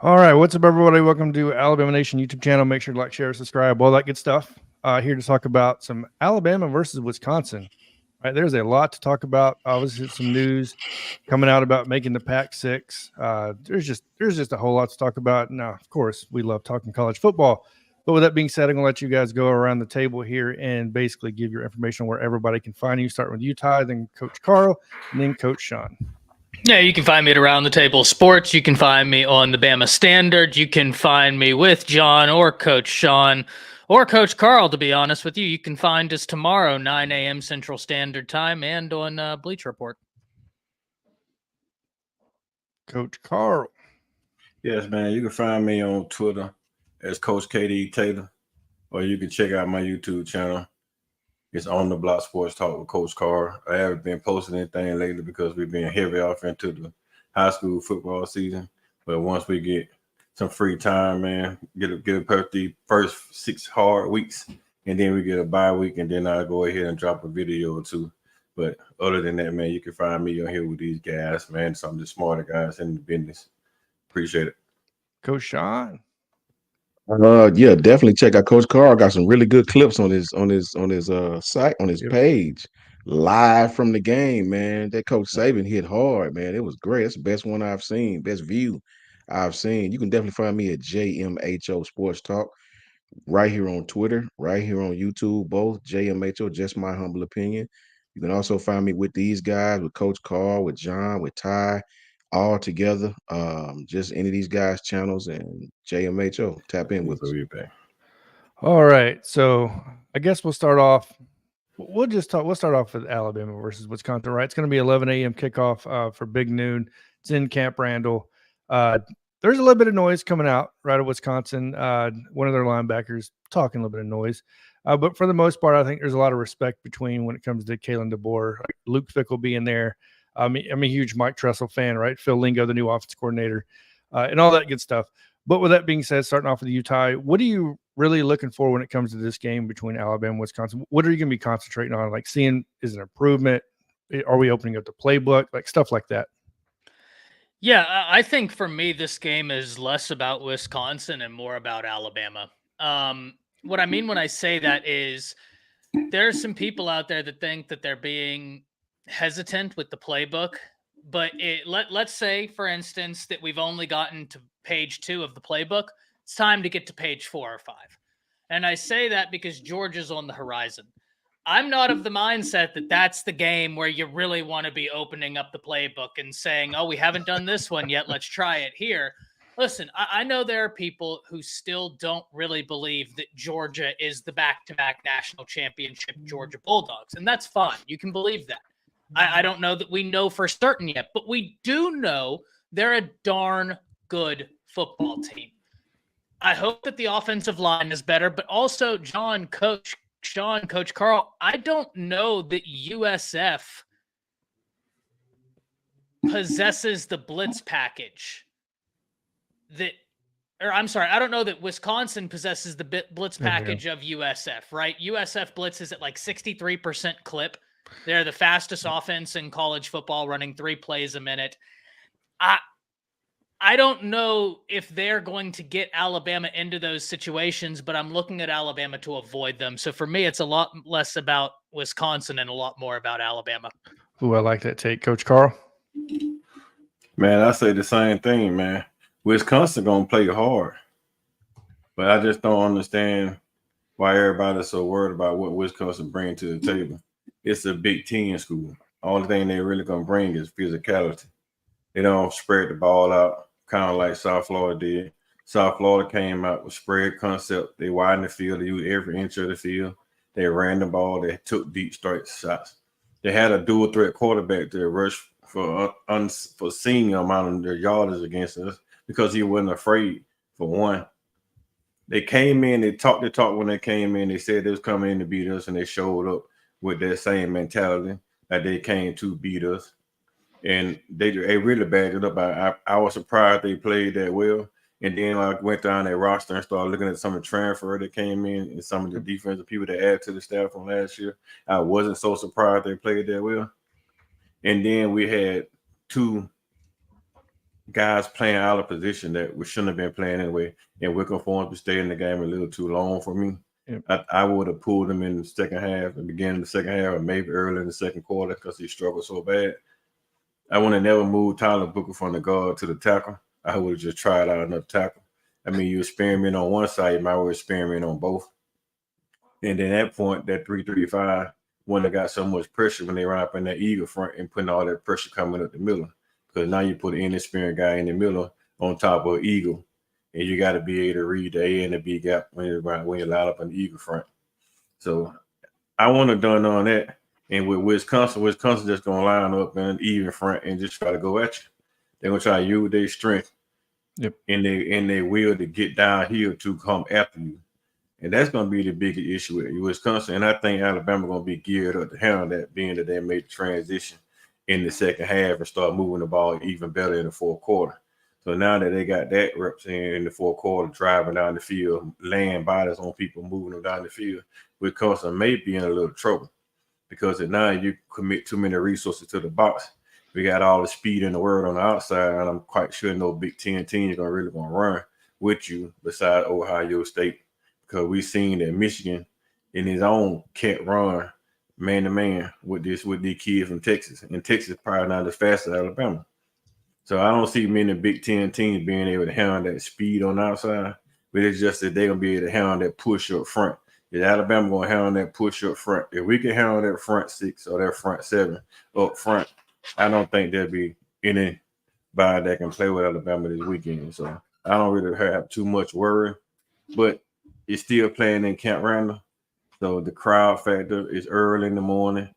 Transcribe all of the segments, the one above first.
All right, what's up, everybody? Welcome to Alabama Nation YouTube channel. Make sure to like, share, subscribe, all that good stuff. Here to talk about some Alabama versus Wisconsin. All right, there's a lot to talk about. Obviously, some news coming out about making the Pac-6. There's just a whole lot to talk about. Now, of course, we love talking college football. But with that being said, I'm going to let you guys go around the table here and basically give your information where everybody can find you. Starting with you, Ty, then Coach Carl, and then Coach Sean. Yeah, you can find me at Around the Table Sports. You can find me on the Bama Standard. You can find me with John or Coach Sean or Coach Carl, to be honest with you. You can find us tomorrow, 9 a.m. Central Standard Time, and on Bleacher Report. Coach Carl. Yes, man. You can find me on Twitter as Coach KD Taylor, or you can check out my YouTube channel. It's On the Block Sports Talk with Coach Carr. I haven't been posting anything lately because we've been heavy off into the high school football season. But once we get some free time, man, get a the first 6 hard weeks, and then we get a bye week, and then I'll go ahead and drop a video or two. But other than that, man, you can find me on here with these guys, man. Some of the smarter guys in the business. Appreciate it. Coach Sean. Yeah, definitely check out Coach Carr. Got some really good clips on his site, on his page, live from the game, man. That Coach Saban hit hard, man. It was great. It's the best one I've seen, best view I've seen. You can definitely find me at JMHO Sports Talk right here on Twitter, right here on YouTube, both JMHO, just my humble opinion. You can also find me with these guys, with Coach Carr, with John, with Ty, all together. Just any of these guys' channels and JMHO. Tap in with us. All right. So I guess we'll start off. We'll start off with Alabama versus Wisconsin, right? It's going to be 11 a.m. kickoff for Big Noon. It's in Camp Randall. There's a little bit of noise coming out right of Wisconsin. One of their linebackers talking a little bit of noise. But for the most part, I think there's a lot of respect between when it comes to Kalen DeBoer, Luke Fickell being there. I'm a huge Mike Tressel fan, right? Phil Lingo, the new offense coordinator, and all that good stuff. But with that being said, starting off with Utah, what are you really looking for when it comes to this game between Alabama and Wisconsin? What are you going to be concentrating on? Like seeing, is it an improvement? Are we opening up the playbook? Like stuff like that. Yeah, I think for me, this game is less about Wisconsin and more about Alabama. What I mean when I say that is there's some people out there that think that they're being hesitant with the playbook. But let's say, for instance, that we've only gotten to page 2 of the playbook. It's time to get to page 4 or 5. And I say that because Georgia's on the horizon. I'm not of the mindset that that's the game where you really want to be opening up the playbook and saying, oh, we haven't done this one yet. Let's try it here. Listen, I know there are people who still don't really believe that Georgia is the back-to-back national championship Georgia Bulldogs. And that's fine. You can believe that. I don't know that we know for certain yet, but we do know they're a darn good football team. I hope that the offensive line is better, but also John, Coach Sean, Coach Carl, I don't know that USF possesses the blitz package I don't know that Wisconsin possesses the blitz package of USF, right? USF blitz is at like 63% clip. They're the fastest offense in college football, running 3 plays a minute. I don't know if they're going to get Alabama into those situations, but I'm looking at Alabama to avoid them. So for me, it's a lot less about Wisconsin and a lot more about Alabama. Ooh, I like that take, Coach Carl. Man, I say the same thing, man. Wisconsin going to play hard. But I just don't understand why everybody's so worried about what Wisconsin bring to the table. It's a Big Ten school. Only thing they really going to bring is physicality. They don't spread the ball out, kind of like South Florida did. South Florida came out with spread concept. They widened the field. They used every inch of the field. They ran the ball. They took deep strike shots. They had a dual threat quarterback to rush for unforeseen amount of their yardage against us because he wasn't afraid, for one. They came in, they talked the talk when they came in. They said they was coming in to beat us, and they showed up with that same mentality that they came to beat us. And they really backed it up. I was surprised they played that well. And then I went down their roster and started looking at some of the transfer that came in and some of the defensive people that added to the staff from last year. I wasn't so surprised they played that well. And then we had 2 guys playing out of position that we shouldn't have been playing anyway, and Wickham Forms to stay in the game a little too long for me. Yep. I would have pulled him in the second half, the beginning of the second half, or maybe early in the second quarter because he struggled so bad. I would have never moved Tyler Booker from the guard to the tackle. I would have just tried out another tackle. I mean, you experiment on one side, you might well experiment on both. And then at that point, that 3-3-5 when they got so much pressure when they run up in that eagle front and putting all that pressure coming up the middle. Because now you put an inexperienced guy in the middle on top of an eagle, and you got to be able to read the A and the B gap when you line up on the eagle front. So I want to done on that. And with Wisconsin just gonna line up in an even front and just try to go at you. They're gonna try to use their strength, Yep. and they will to get downhill to come after you. And that's going to be the biggest issue with Wisconsin. And I think Alabama going to be geared up to handle that, being that they made the transition in the second half and start moving the ball even better in the fourth quarter. So now that they got that reps in the fourth quarter, driving down the field, laying bodies on people, moving them down the field, Wisconsin may be in a little trouble because now you commit too many resources to the box. We got all the speed in the world on the outside, and I'm quite sure no Big Ten team is going to really want to run with you besides Ohio State. Because we've seen that Michigan in his own can't run man to man with these kids from Texas. And Texas probably not as fast as Alabama. So I don't see many Big Ten teams being able to handle that speed on the outside. But it's just that they're gonna be able to handle that push up front. Is Alabama gonna handle that push up front? If we can handle that front six or that front seven up front, I don't think there'll be anybody that can play with Alabama this weekend. So I don't really have too much worry. But it's still playing in Camp Randall. So the crowd factor is early in the morning.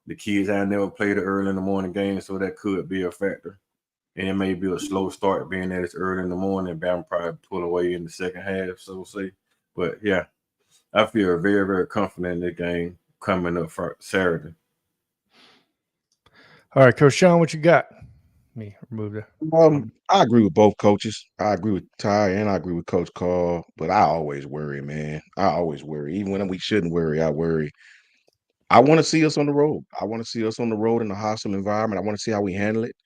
The kids I never played the early in the morning game, so that could be a factor. And it may be a slow start being that it's early in the morning. Bama probably pull away in the second half, so say. But yeah, I feel very, very confident in the game coming up for Saturday. All right, Coach Sean, what you got? Me remove that. I agree with both coaches. I agree with Ty and I agree with Coach Carl, but I always worry, man. I always worry. Even when we shouldn't worry, I worry. I want to see us on the road. I want to see us on the road in a hostile environment. I want to see how we handle it.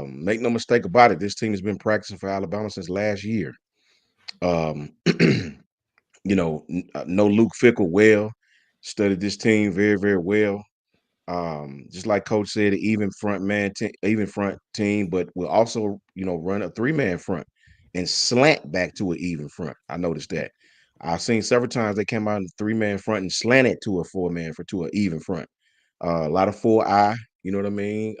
Make no mistake about it. This team has been practicing for Alabama since last year. Know Luke Fickle well, studied this team very, very well. Just like Coach said, an even front team, but we'll also, run a 3-man front and slant back to an even front. I noticed that. I've seen several times they came out in 3-man front and slanted to a 4-man to an even front. A lot of 4-eye, you know what I mean?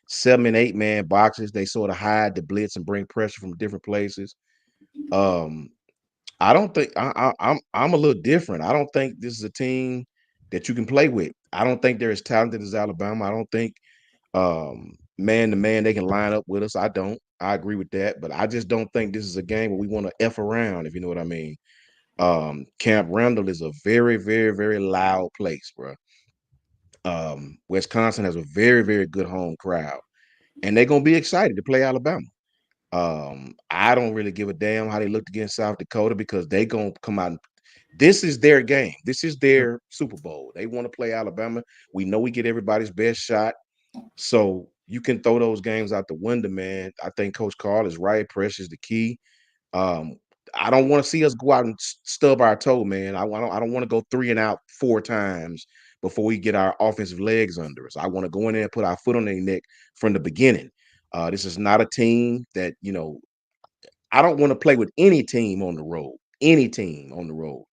7 and 8-man boxes. They sort of hide the blitz and bring pressure from different places. I don't think I'm a little different. I don't think this is a team that you can play with. I don't think they're as talented as Alabama. I don't think man to man they can line up with us. I don't. I agree with that, but I just don't think this is a game where we want to F around, if you know what I mean. Camp Randall is a very, very, very loud place, bro. Wisconsin has a very, very good home crowd, and they're gonna be excited to play Alabama. I don't really give a damn how they looked against South Dakota because they gonna come out. This is their game. This is their Super Bowl. They want to play Alabama. We know we get everybody's best shot. So you can throw those games out the window, man. I think Coach Carl is right. Pressure is the key. Um, I don't want to see us go out and stub our toe, man. I don't want to go 3 and out 4 times before we get our offensive legs under us. I want to go in there and put our foot on their neck from the beginning. This is not a team that, I don't want to play with any team on the road. Any team on the road.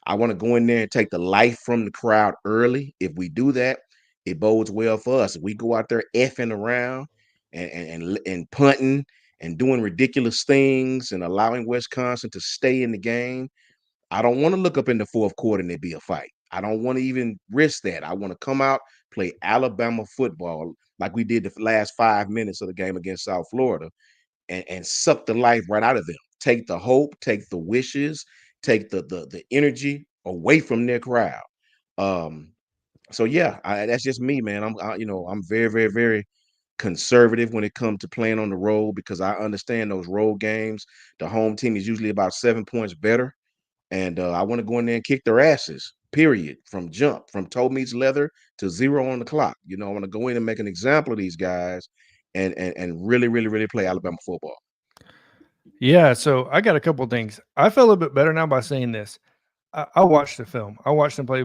I want to go in there and take the life from the crowd early. If we do that, it bodes well for us. If we go out there effing around and punting and doing ridiculous things and allowing Wisconsin to stay in the game, I don't want to look up in the fourth quarter and there be a fight. I don't want to even risk that. I want to come out, play Alabama football like we did the last 5 minutes of the game against South Florida and suck the life right out of them. Take the hope, take the wishes, take the energy away from their crowd. So yeah, that's just me, man. I'm very, very, very conservative when it comes to playing on the road because I understand those road games. The home team is usually about 7 points better, and I want to go in there and kick their asses. Period. From jump, from toe meets leather to 0 on the clock. I want to go in and make an example of these guys and really, really, really play Alabama football. Yeah, so I got a couple things. I feel a little bit better now by saying this. I watched the film. I watched them play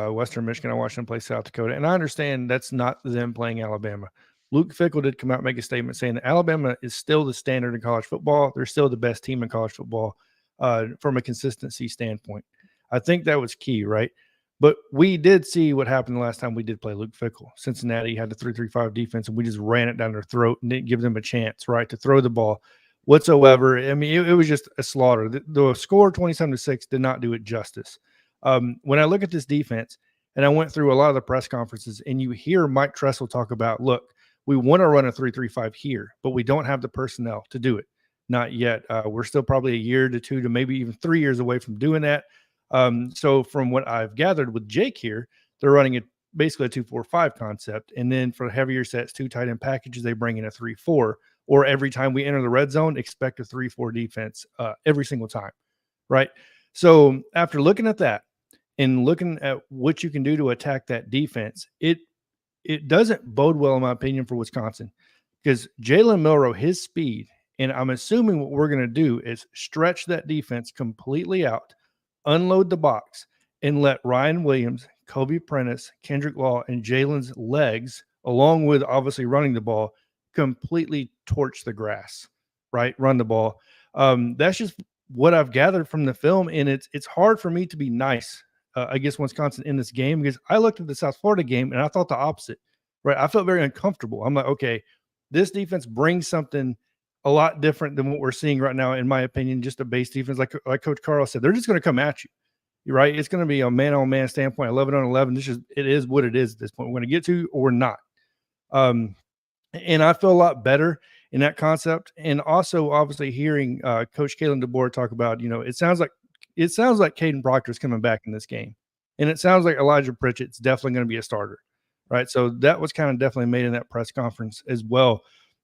Western Michigan. I watched them play South Dakota, and I understand that's not them playing Alabama. Luke Fickell did come out and make a statement saying that Alabama is still the standard in college football. They're still the best team in college football from a consistency standpoint. I think that was key, right? But we did see what happened the last time we did play Luke Fickell. Cincinnati had the 3-3-5 defense, and we just ran it down their throat and didn't give them a chance, right, to throw the ball whatsoever. I mean, it was just a slaughter. The score 27-6 did not do it justice. When I look at this defense, and I went through a lot of the press conferences, and you hear Mike Tressel talk about, look, we want to run a 3-3-5 here, but we don't have the personnel to do it. Not yet. We're still probably a year to 2 to maybe even 3 years away from doing that. So from what I've gathered with Jake here, they're running it basically a 2-4-5 concept. And then for heavier sets, 2 tight end packages, they bring in a 3-4. Or every time we enter the red zone, expect a 3-4 defense every single time, right? So after looking at that and looking at what you can do to attack that defense, it doesn't bode well, in my opinion, for Wisconsin, because Jalen Milroe, his speed, and I'm assuming what we're going to do is stretch that defense completely out, unload the box, and let Ryan Williams, Kobe Prentice, Kendrick Law, and Jalen's legs, along with obviously running the ball, completely torch the grass, right? Run the ball. That's just what I've gathered from the film, and it's hard for me to be nice against Wisconsin in this game, because I looked at the South Florida game and I thought the opposite, right? I felt very uncomfortable. I'm like, okay, this defense brings something a lot different than what we're seeing right now, in my opinion. Just a base defense, like Coach Carl said, they're just going to come at you. You're right. It's going to be a man-on-man standpoint, 11-on-11. It is what it is at this point. We're going to get to or not. And I feel a lot better in that concept. And also, obviously, hearing Coach Kalen DeBoer talk about, it sounds like Caden Proctor's coming back in this game, and it sounds like Elijah Pritchett's definitely going to be a starter, right? So that was kind of definitely made in that press conference as well.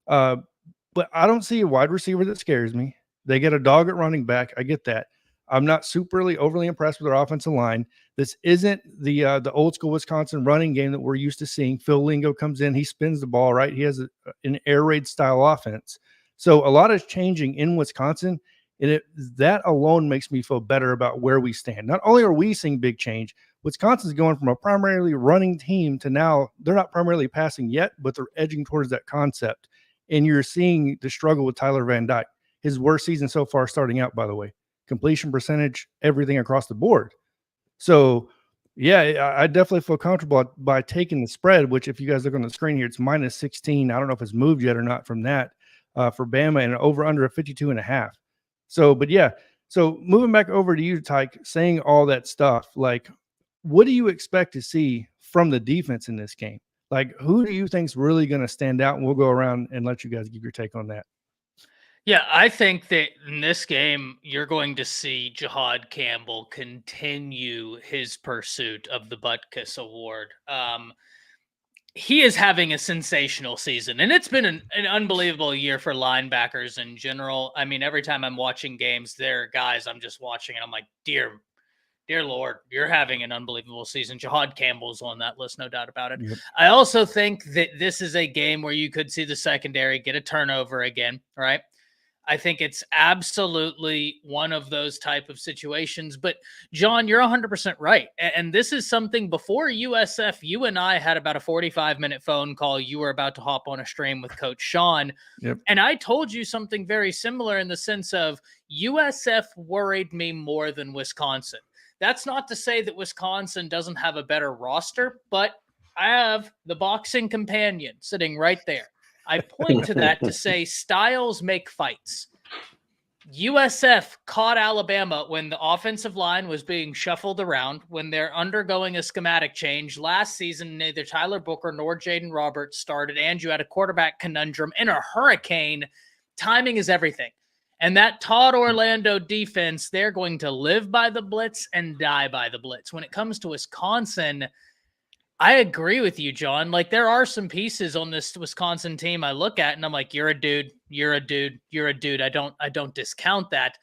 But I don't see a wide receiver that scares me. They get a dog at running back. I get that. I'm not overly impressed with their offensive line. This isn't the old school Wisconsin running game that we're used to seeing. Phil Lingo comes in, he spins the ball, right? He has an air raid style offense. So a lot is changing in Wisconsin, and that alone makes me feel better about where we stand. Not only are we seeing big change, Wisconsin's going from a primarily running team to now they're not primarily passing yet, but they're edging towards that concept. And you're seeing the struggle with Tyler Van Dyke. His worst season so far starting out, by the way. Completion percentage, everything across the board. So, yeah, I definitely feel comfortable by taking the spread, which if you guys look on the screen here, it's -16. I don't know if it's moved yet or not from that for Bama, and over under a 52.5. So, but yeah, so moving back over to you, Tyke, saying all that stuff, like, what do you expect to see from the defense in this game? Like, who do you think's really going to stand out? And we'll go around and let you guys give your take on that. Yeah, I think that in this game, you're going to see Jihad Campbell continue his pursuit of the Butkus Award. He is having a sensational season, and it's been an unbelievable year for linebackers in general. I mean, every time I'm watching games, there are guys I'm just watching, and I'm like, dear Lord, you're having an unbelievable season. Jihad Campbell's on that list, no doubt about it. Yep. I also think that this is a game where you could see the secondary get a turnover again, right? I think it's absolutely one of those type of situations. But, John, you're 100% right. And this is something before USF, you and I had about a 45-minute phone call. You were about to hop on a stream with Coach Sean. Yep. And I told you something very similar in the sense of USF worried me more than Wisconsin. That's not to say that Wisconsin doesn't have a better roster, but I have the boxing companion sitting right there. I point to that to say styles make fights. USF caught Alabama when the offensive line was being shuffled around, when they're undergoing a schematic change. Last season, neither Tyler Booker nor Jaden Roberts started, and you had a quarterback conundrum in a hurricane. Timing is everything. And that Todd Orlando defense, they're going to live by the blitz and die by the blitz. When it comes to Wisconsin, I agree with you, John. Like, there are some pieces on this Wisconsin team I look at and I'm like, you're a dude, you're a dude, you're a dude. I don't discount that.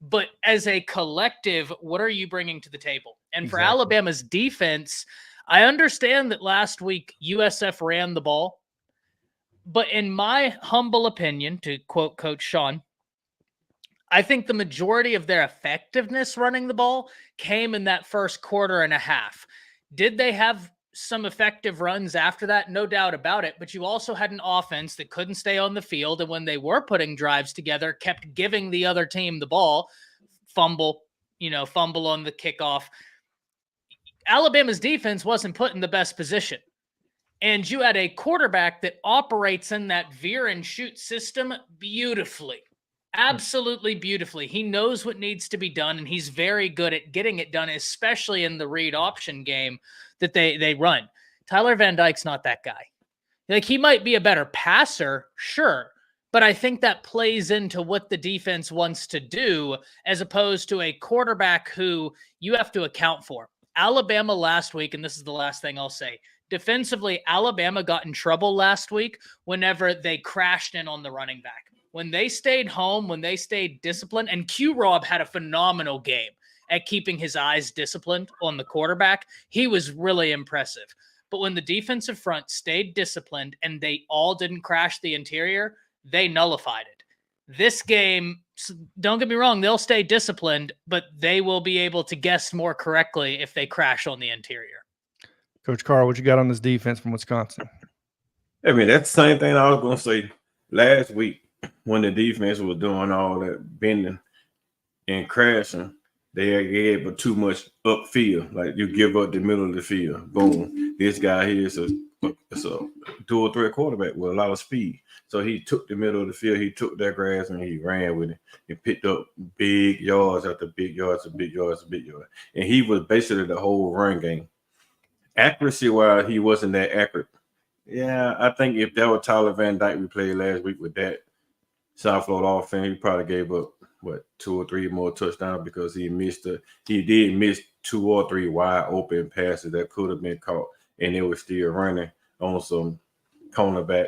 But as a collective, what are you bringing to the table? And for Alabama's defense, I understand that last week USF ran the ball, But in my humble opinion, to quote Coach Sean, I think the majority of their effectiveness running the ball came in that first quarter and a half. Did they have some effective runs after that? No doubt about it. But you also had an offense that couldn't stay on the field. And when they were putting drives together, kept giving the other team the ball, fumble on the kickoff. Alabama's defense wasn't put in the best position. And you had a quarterback that operates in that veer and shoot system beautifully. Absolutely beautifully. He knows what needs to be done, and he's very good at getting it done, especially in the read option game that they run. Tyler Van Dyke's not that guy. Like, he might be a better passer, sure, but I think that plays into what the defense wants to do as opposed to a quarterback who you have to account for. Alabama last week, and this is the last thing I'll say, defensively, Alabama got in trouble last week whenever they crashed in on the running back. When they stayed home, when they stayed disciplined, and Q-Rob had a phenomenal game at keeping his eyes disciplined on the quarterback. He was really impressive. But when the defensive front stayed disciplined and they all didn't crash the interior, they nullified it. This game, don't get me wrong, they'll stay disciplined, but they will be able to guess more correctly if they crash on the interior. Coach Carl, what you got on this defense from Wisconsin? I mean, that's the same thing I was going to say last week when the defense was doing all that bending and crashing. They gave too much upfield. Like, you give up the middle of the field. Boom. This guy here is a dual threat quarterback with a lot of speed. So he took the middle of the field. He took that grass and he ran with it. He picked up big yards after big yards and big yards and big yards. And he was basically the whole run game. Accuracy-wise, he wasn't that accurate. Yeah, I think if that was Tyler Van Dyke we played last week with that South Florida offense, he probably gave up, 2 or 3 more touchdowns because he did miss 2 or 3 wide open passes that could have been caught, and they were still running on some cornerback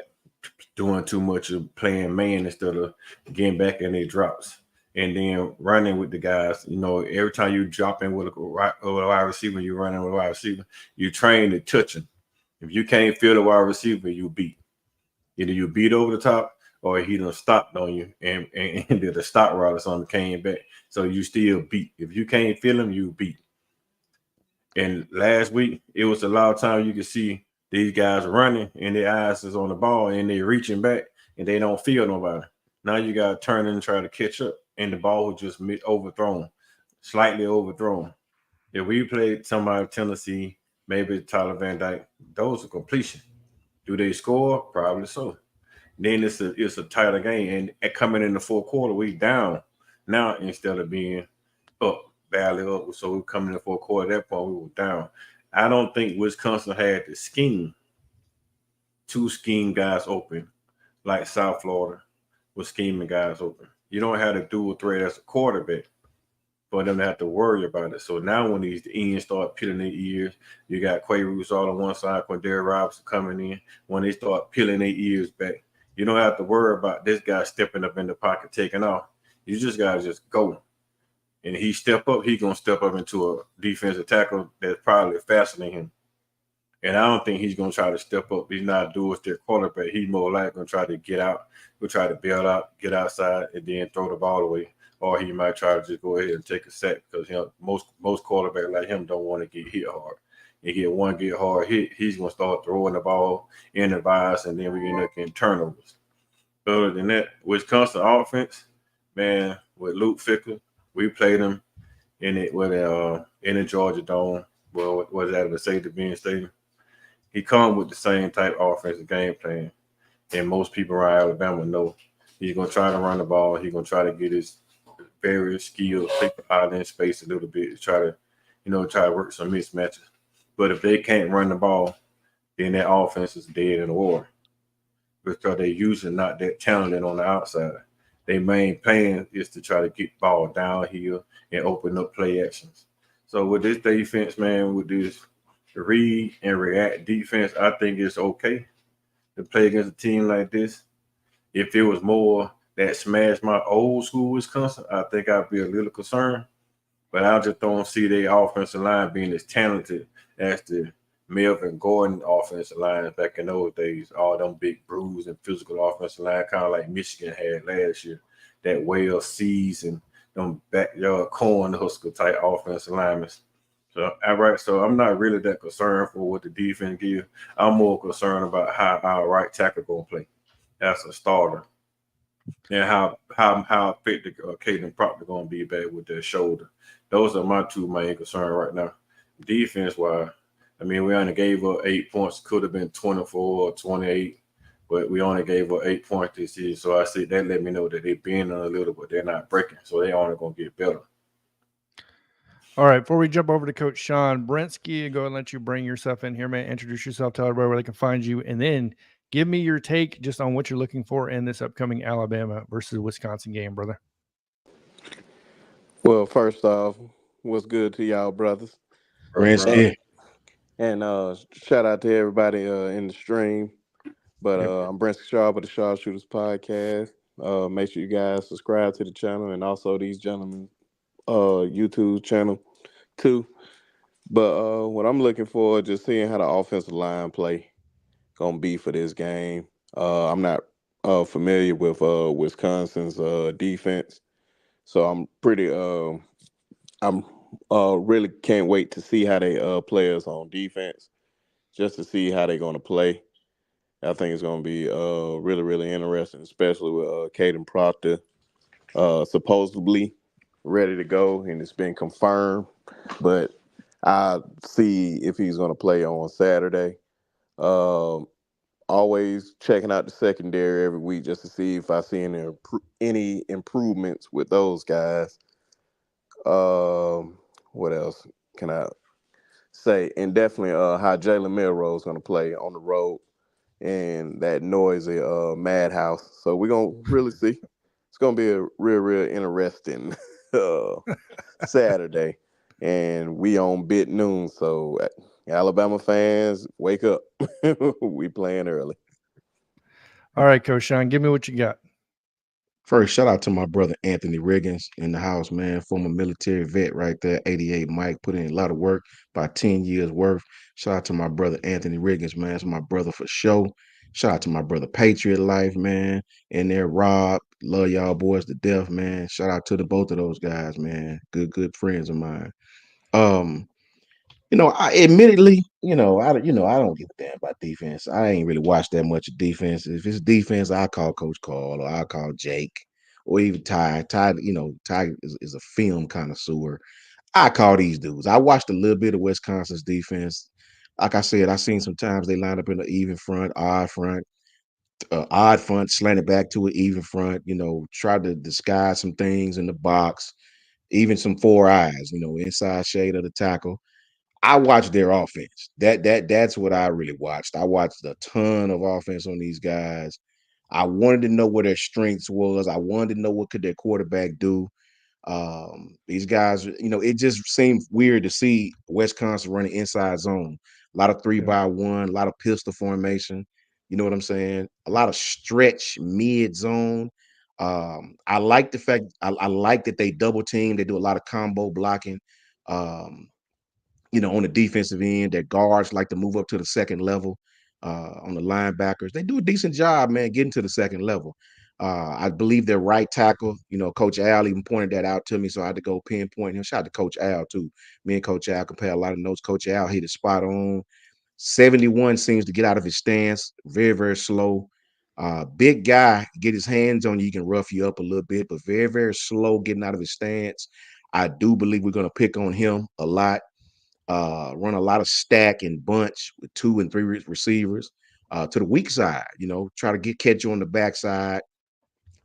doing too much of playing man instead of getting back in their drops. And then running with the guys, every time you drop in with a wide receiver, you're running with a wide receiver, you train to touch him. If you can't feel the wide receiver, you beat. Either you beat over the top or he done stopped on you and did a stop route or something, came back. So you still beat. If you can't feel him, you beat. And last week, it was a lot of times you could see these guys running and their eyes is on the ball and they're reaching back and they don't feel nobody. Now you got to turn and try to catch up, and the ball was just overthrown, slightly overthrown. If we played somebody Tennessee, maybe Tyler Van Dyke, those are completion. Do they score? Probably so. Then it's a tighter game, and coming in the fourth quarter, we down now instead of being up, barely up. So we coming in the fourth quarter. At that point, we were down. I don't think Wisconsin had the scheme to scheme guys open like South Florida was scheming guys open. You don't have to do a threat as a quarterback for them to have to worry about it. So now when these ends start peeling their ears, you got Quay Roots all on one side, Quindary Robinson coming in. When they start peeling their ears back, you don't have to worry about this guy stepping up in the pocket, taking off. You just got to just go. And he step up, he going to step up into a defensive tackle that's probably faster than him. And I don't think he's going to try to step up. He's not a dual-step quarterback. He's more likely going to try to get out. He'll try to bail out, get outside, and then throw the ball away. Or he might try to just go ahead and take a sack because most quarterbacks like him don't want to get hit hard. If he get hard hit, he's going to start throwing the ball in the bias, and then we end up getting turnovers. Other than that, Wisconsin offense, man, with Luke Fickle, we played him in the Georgia Dome. Well, what was that, the Mercedes-Benz Stadium? He come with the same type of offensive game plan, and most people around Alabama know he's going to try to run the ball. He's going to try to get his various skills, take the out in space a little bit, try to work some mismatches. But if they can't run the ball, then that offense is dead in the water because they're usually not that talented on the outside. Their main plan is to try to get ball downhill and open up play actions. So with this defense, man, with this read and react defense, I think it's okay to play against a team like this. If it was more that smashed my old school Wisconsin, I think I'd be a little concerned. But I just don't see their offensive line being as talented as the Melvin Gordon offensive lines back in those days, all them big bruised and physical offensive line, kind of like Michigan had last year. That well seasoned, them backyard corn husker type offensive linemen. So so I'm not really that concerned for what the defense give. I'm more concerned about how our right tackle gonna play as a starter, and how effective Caden Proctor gonna be back with that shoulder. Those are my two main concerns right now. Defense wise, I mean, we only gave up 8 points. Could have been 24 or 28, but we only gave up 8 points this year. So I see that let me know that they're bending a little, but they're not breaking. So they only gonna get better. All right, before we jump over to Coach Sean Brinsky, go ahead and let you bring yourself in here, man. Introduce yourself, tell everybody where they can find you, and then give me your take just on what you're looking for in this upcoming Alabama versus Wisconsin game, brother. Well, first off, what's good to y'all, brothers? Brinsky. And shout out to everybody in the stream. But I'm Brinsky Sharp of the Sharpshooters Podcast. Make sure you guys subscribe to the channel and also these gentlemen YouTube channel too. But what I'm looking for is just seeing how the offensive line play gonna be for this game. I'm not familiar with Wisconsin's defense, so I'm really can't wait to see how they play us on defense, just to see how they're gonna play. I think it's gonna be really really interesting, especially with Caden Proctor supposedly ready to go, and it's been confirmed. But I see if he's gonna play on Saturday. Um, Always checking out the secondary every week just to see if I see any improvements with those guys. What else can I say? And definitely how Jalen Milroe's gonna play on the road in that noisy madhouse. So we're gonna really see. It's gonna be a real interesting uh, Saturday, and we on bit noon. So Alabama fans, wake up! We playing early. All right, Coach Sean, give me what you got. First, shout out to my brother Anthony Riggins in the house, man. Former military vet right there, 88 Mike, put in a lot of work, about 10 years worth. Shout out to my brother Anthony Riggins, man. That's my brother for sure. Shout out to my brother Patriot Life, man. And there, Rob. Love y'all boys to death, man. Shout out to the both of those guys, man. Good friends of mine. Um, I admittedly, I don't give a damn about defense. I ain't really watched that much of defense. If it's defense, I call Coach Carl or I call Jake or even Ty. Ty is a film connoisseur. I call these dudes. I watched a little bit of Wisconsin's defense. Like I said, I seen sometimes they line up in the even front, odd front, slanted back to an even front. Try to disguise some things in the box, even some four eyes. Inside shade of the tackle. I watched their offense. That's what I really watched. I watched a ton of offense on these guys. I wanted to know what their strengths was. I wanted to know what could their quarterback do. These guys, it just seemed weird to see Wisconsin running inside zone. A lot of 3-by-1, a lot of pistol formation. You know what I'm saying? A lot of stretch mid zone. I like the fact I like that they double team. They do a lot of combo blocking. Um, on the defensive end, their guards like to move up to the second level. On the linebackers, they do a decent job, man, getting to the second level. I believe their right tackle, Coach Al even pointed that out to me, so I had to go pinpoint him. Shout out to Coach Al, too. Me and Coach Al compare a lot of notes. Coach Al hit it spot on. 71 seems to get out of his stance, very, very slow. Big guy, get his hands on you, he can rough you up a little bit, but very, very slow getting out of his stance. I do believe we're going to pick on him a lot. Run a lot of stack and bunch with 2 and 3 receivers to the weak side. Try to catch you on the backside.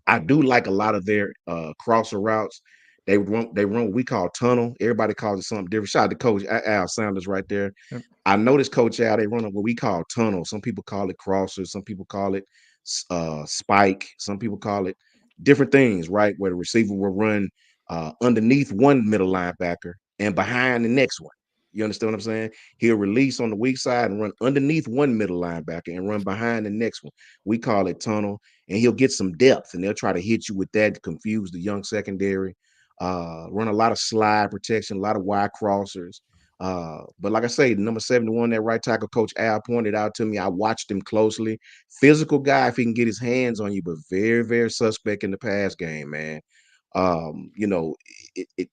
I do like a lot of their crosser routes. They run what we call tunnel. Everybody calls it something different. Shout out to Coach Al Sanders right there. Yep. I noticed Coach Al, they run what we call tunnel. Some people call it crossers. Some people call it spike. Some people call it different things, right? Where the receiver will run underneath one middle linebacker and behind the next one. You understand what I'm saying? He'll release on the weak side and run underneath one middle linebacker and run behind the next one. We call it tunnel, and he'll get some depth, and they'll try to hit you with that to confuse the young secondary. Run a lot of slide protection, a lot of wide crossers. But like I say, number 71, that right tackle, Coach Al pointed out to me. I watched him closely. Physical guy if he can get his hands on you, but very, very suspect in the pass game, man. You know, it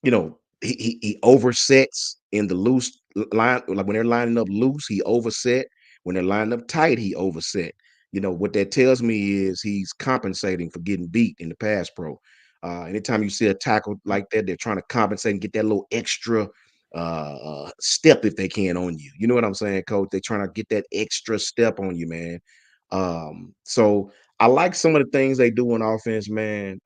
you know, he oversets in the loose line, like when they're lining up loose, he overset. When they're lining up tight, he overset. You know, what that tells me is he's compensating for getting beat in the pass pro. Anytime you see a tackle like that, they're trying to compensate and get that little extra step if they can on you. You know what I'm saying, Coach? They're trying to get that extra step on you, man. So I like some of the things they do on offense, man.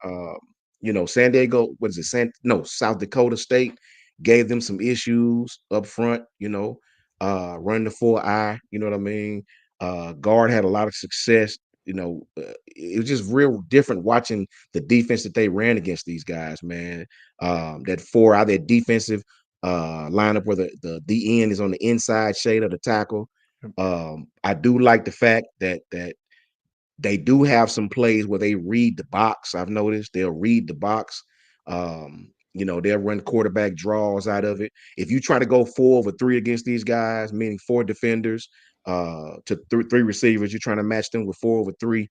You know, San Diego, what is it? South Dakota State gave them some issues up front, you know, running the 4-eye, you know what I mean? Guard had a lot of success, you know. It was just real different watching the defense that they ran against these guys, man. That 4-eye, that defensive lineup where the DN is on the inside shade of the tackle. I do like the fact that they do have some plays where they read the box. I've noticed they'll read the box. You know, they'll run quarterback draws out of it. If you try to go 4-over-3 against these guys, meaning 4 defenders to 3 receivers, you're trying to match them with 4-over-3,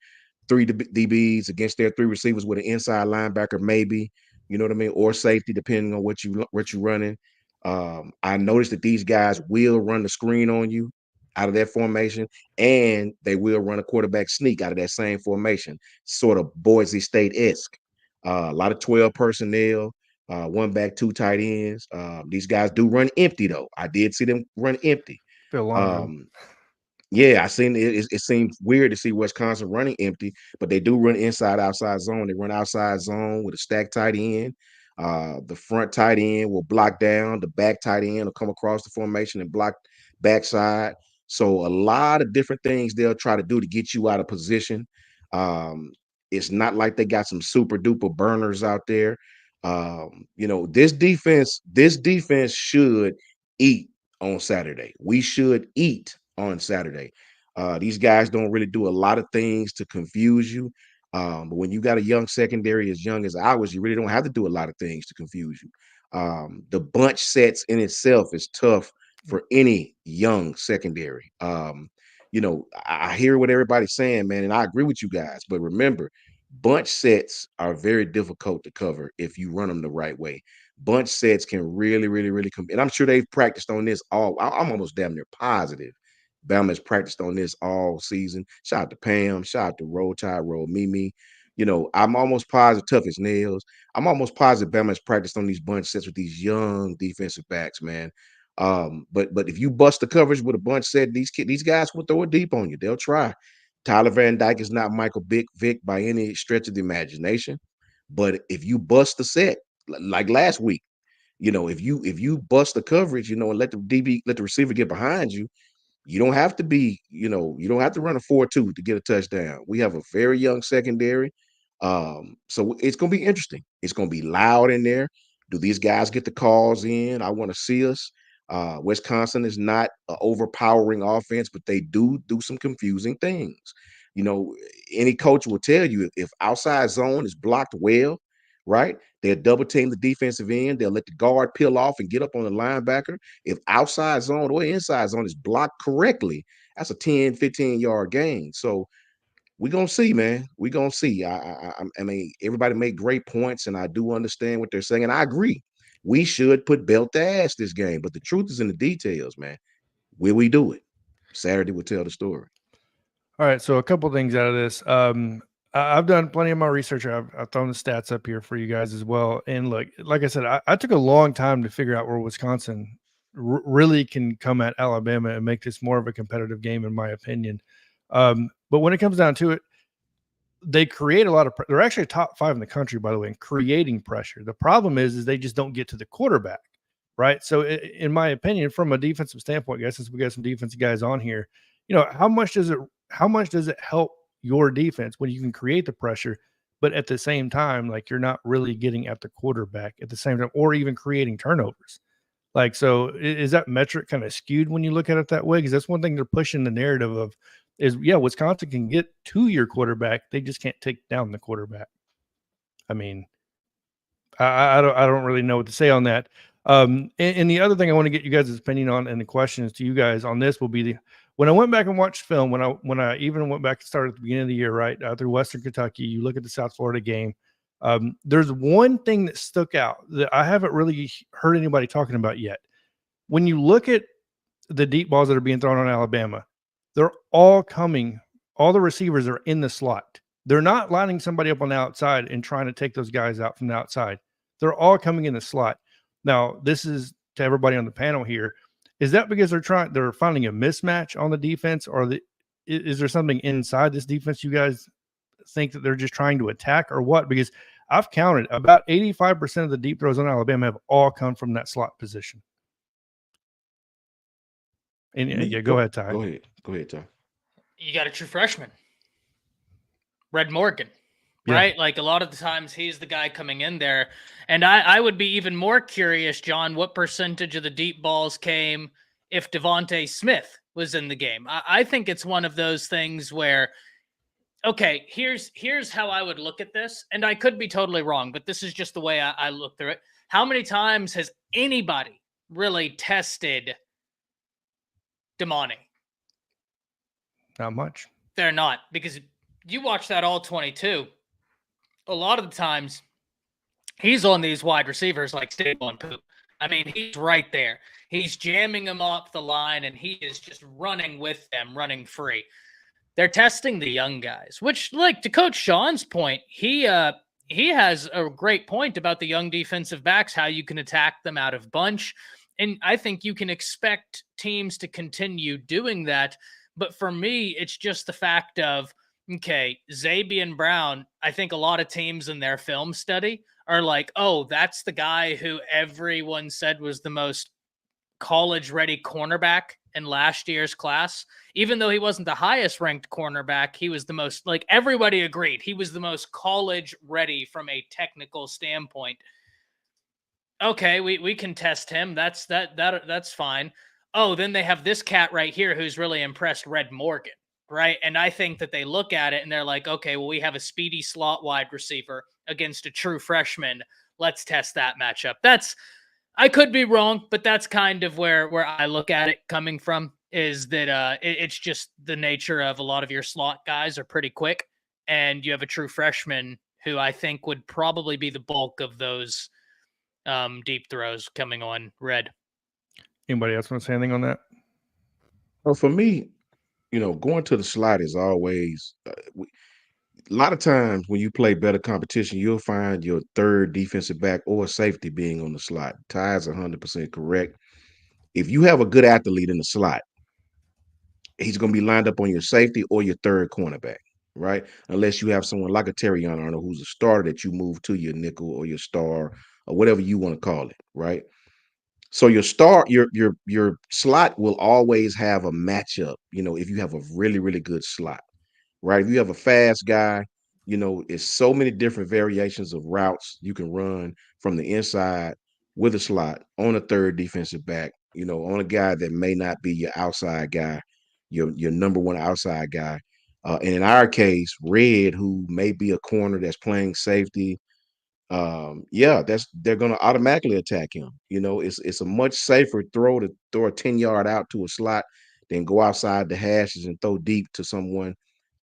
3 DBs against their 3 receivers with an inside linebacker, maybe, you know what I mean, or safety, depending on what you're running. I noticed that these guys will run the screen on you out of that formation, and they will run a quarterback sneak out of that same formation, sort of Boise State-esque. A lot of 12 personnel, 1 back, 2 tight ends. These guys do run empty, though. I did see them run empty. Phil Longo. Yeah, I seen it. It seems weird to see Wisconsin running empty, but they do run inside outside zone. They run outside zone with a stacked tight end. The front tight end will block down. The back tight end will come across the formation and block backside. So a lot of different things they'll try to do to get you out of position. It's not like they got some super duper burners out there. You know, this defense should eat on Saturday. We should eat on Saturday. These guys don't really do a lot of things to confuse you. But when you got a young secondary as young as ours, you really don't have to do a lot of things to confuse you. The bunch sets in itself is tough for any young secondary. You know, I hear what everybody's saying, man, and I agree with you guys. But remember, bunch sets are very difficult to cover if you run them the right way. Bunch sets can really, really, really come. And I'm sure they've practiced on this I'm almost damn near positive Bama's practiced on this all season. Shout out to Pam. Shout out to Roll Tide, Roll Mimi. You know, I'm almost positive, tough as nails. I'm almost positive Bama's practiced on these bunch sets with these young defensive backs, man. But if you bust the coverage with a bunch set, these guys will throw it deep on you. They'll try. Tyler Van Dyke is not Michael Vick by any stretch of the imagination. But if you bust the set, like last week, you know, if you bust the coverage, you know, and let the receiver get behind you, you don't have to be, you know, you don't have to run a 4-2 to get a touchdown. We have a very young secondary. So it's gonna be interesting. It's gonna be loud in there. Do these guys get the calls in? I want to see us. Wisconsin is not an overpowering offense, but they do some confusing things. You know, any coach will tell you if outside zone is blocked well, right? They'll double team the defensive end. They'll let the guard peel off and get up on the linebacker. If outside zone or inside zone is blocked correctly, that's a 10, 15-yard gain. So we're going to see, man. We're going to see. I mean, everybody made great points, and I do understand what they're saying, and I agree. We should put belt to ass this game, but the truth is in the details, man. Will we do it? Saturday will tell the story. All right, so a couple things out of this. I've done plenty of my research. I've thrown the stats up here for you guys as well. And look, like I said, I took a long time to figure out where Wisconsin really can come at Alabama and make this more of a competitive game, in my opinion. But when it comes down to it, they create a lot of they're actually top 5 in the country, by the way, in creating pressure. The problem is they just don't get to the quarterback, right? So in my opinion, from a defensive standpoint, guys, since we got some defensive guys on here, you know, how much does it help your defense when you can create the pressure, but at the same time, like, you're not really getting at the quarterback at the same time, or even creating turnovers? Like, so is that metric kind of skewed when you look at it that way? Because that's one thing they're pushing the narrative of is, yeah, Wisconsin can get to your quarterback. They just can't take down the quarterback. I mean, I don't really know what to say on that. And the other thing I want to get you guys' opinion on, and the questions to you guys on this will be when I went back and watched film, when I even went back and started at the beginning of the year, right, through Western Kentucky, you look at the South Florida game. There's one thing that stuck out that I haven't really heard anybody talking about yet. When you look at the deep balls that are being thrown on Alabama, they're all coming. All the receivers are in the slot. They're not lining somebody up on the outside and trying to take those guys out from the outside. They're all coming in the slot. Now, this is to everybody on the panel here. Is that because they're finding a mismatch on the defense, or is there something inside this defense you guys think that they're just trying to attack, or what? Because I've counted about 85% of the deep throws on Alabama have all come from that slot position. And yeah, go ahead, Ty. Go ahead, Ty. You got a true freshman, Red Morgan, right? Like a lot of the times he's the guy coming in there. And I would be even more curious, John, what percentage of the deep balls came if Devontae Smith was in the game. I think it's one of those things where, okay, here's how I would look at this. And I could be totally wrong, but this is just the way I look through it. How many times has anybody really tested Damani? Not much. They're not, because you watch that all 22. A lot of the times he's on these wide receivers like Stable and Poop. I mean, he's right there. He's jamming them off the line, and he is just running with them, running free. They're testing the young guys, which, like, to Coach Sean's point, he has a great point about the young defensive backs, how you can attack them out of bunch. And I think you can expect teams to continue doing that. But for me, it's just the fact of, okay, Zabian Brown, I think a lot of teams in their film study are like, oh, that's the guy who everyone said was the most college-ready cornerback in last year's class. Even though he wasn't the highest-ranked cornerback, he was the most, like, everybody agreed, he was the most college-ready from a technical standpoint. Okay, we can test him. That's fine. Oh, then they have this cat right here who's really impressed, Red Morgan, right? And I think that they look at it and they're like, okay, well, we have a speedy slot wide receiver against a true freshman. Let's test that matchup. I could be wrong, but that's kind of where I look at it coming from, is that it's just the nature of a lot of your slot guys are pretty quick, and you have a true freshman who I think would probably be the bulk of those deep throws coming on Red. Anybody else want to say anything on that? Well, for me, going to the slot is always a lot of times when you play better competition, you'll find your third defensive back or safety being on the slot. Ty is 100% correct. If you have a good athlete in the slot, he's going to be lined up on your safety or your third cornerback, right? Unless you have someone like a Terrion Arnold who's a starter that you move to your nickel or your star or whatever you want to call it, right? So your slot will always have a matchup, if you have a really, really good slot, right? If you have a fast guy, it's so many different variations of routes you can run from the inside with a slot on a third defensive back, on a guy that may not be your outside guy, your number one outside guy. And in our case, Red, who may be a corner that's playing safety, they're gonna automatically attack him. It's a much safer throw to throw a 10-yard out to a slot than go outside the hashes and throw deep to someone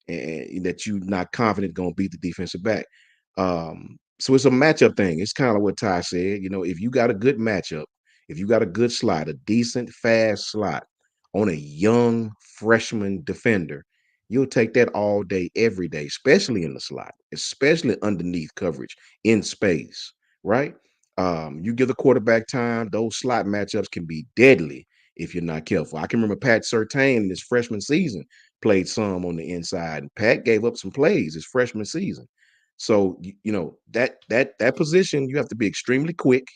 and that you're not confident gonna beat the defensive back. So it's a matchup thing. It's kind of what Ty said. If you got a good matchup, if you got a good slot, a decent fast slot on a young freshman defender, you'll take that all day, every day, especially in the slot, especially underneath coverage in space, right? You give the quarterback time, those slot matchups can be deadly if you're not careful. I can remember Pat Surtain in his freshman season played some on the inside, and Pat gave up some plays his freshman season. So that position, you have to be extremely quick.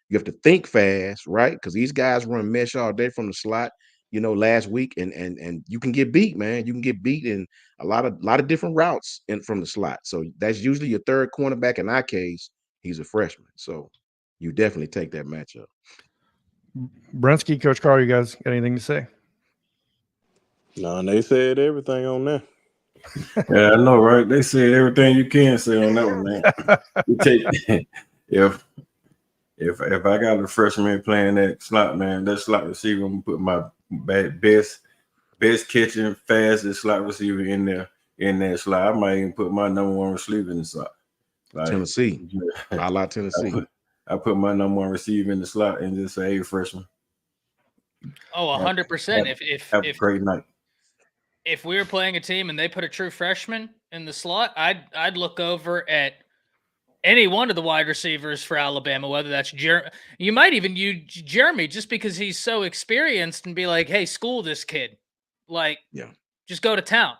You have to think fast, right? Because these guys run mesh all day from the slot. Last week, and you can get beat, man. You can get beat in a lot of different routes from the slot. So that's usually your third cornerback. In our case, he's a freshman, so you definitely take that matchup. Brunsky, Coach Carl, you guys got anything to say? No, they said everything on there. Yeah, I know, right? They said everything you can say on that one, man. You take If I got a freshman playing that slot, man, that slot receiver, I'm gonna put my best catching, fastest slot receiver in there in that slot. I might even put my number one receiver in the slot. Like Tennessee. I like Tennessee. I put my number one receiver in the slot and just say, hey, freshman. Oh, 100%. Have a great night. If we were playing a team and they put a true freshman in the slot, I'd look over at any one of the wide receivers for Alabama, whether that's Jeremy. You might even use Jeremy just because he's so experienced and be like, hey, school this kid. Like, just go to town.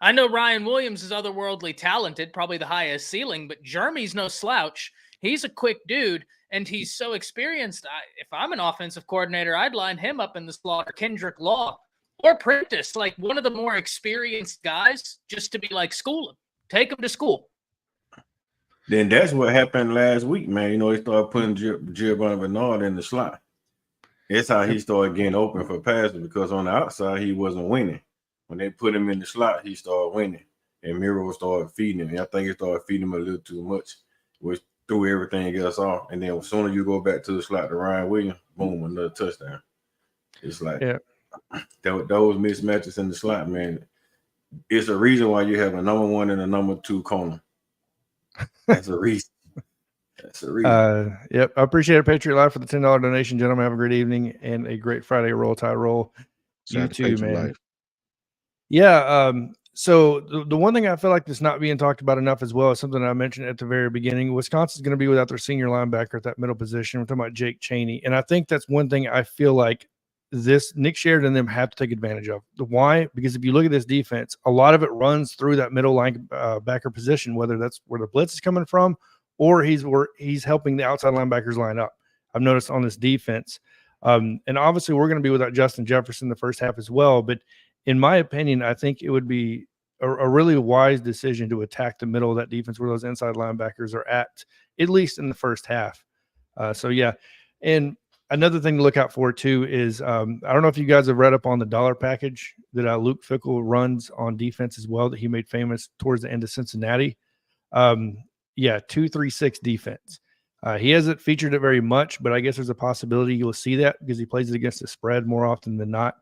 I know Ryan Williams is otherworldly talented, probably the highest ceiling, but Jeremy's no slouch. He's a quick dude, and he's so experienced. If I'm an offensive coordinator, I'd line him up in the slot, or Kendrick Law, or Prentice, like one of the more experienced guys, just to be like, school him. Take him to school. Then that's what happened last week, man. You know, he started putting Giovanni Bernard in the slot. That's how he started getting open for passes, because on the outside, he wasn't winning. When they put him in the slot, he started winning. And Miro started feeding him. I think he started feeding him a little too much, which threw everything else off. And then as soon as you go back to the slot to Ryan Williams, boom, another touchdown. It's like those mismatches in the slot, man. It's a reason why you have a number one and a number two corner. That's a reason. That's a reason. Yep. I appreciate it, Patriot Life, for the $10 donation, gentlemen. Have a great evening and a great Friday. Roll Tide Roll. You too, man. Life. Yeah. So the one thing I feel like that's not being talked about enough as well is something I mentioned at the very beginning. Wisconsin's going to be without their senior linebacker at that middle position. We're talking about Jake Chaney. And I think that's one thing I feel like Nick Sheridan and them have to take advantage of. Why? Because if you look at this defense, a lot of it runs through that middle linebacker position, whether that's where the blitz is coming from or he's helping the outside linebackers line up. I've noticed on this defense. And obviously we're going to be without Justin Jefferson the first half as well. But in my opinion, I think it would be a really wise decision to attack the middle of that defense where those inside linebackers are at least in the first half. And another thing to look out for too is I don't know if you guys have read up on the dollar package that Luke Fickell runs on defense as well, that he made famous towards the end of Cincinnati. 2-3-6 defense. He hasn't featured it very much, but I guess there's a possibility you'll see that because he plays it against the spread more often than not.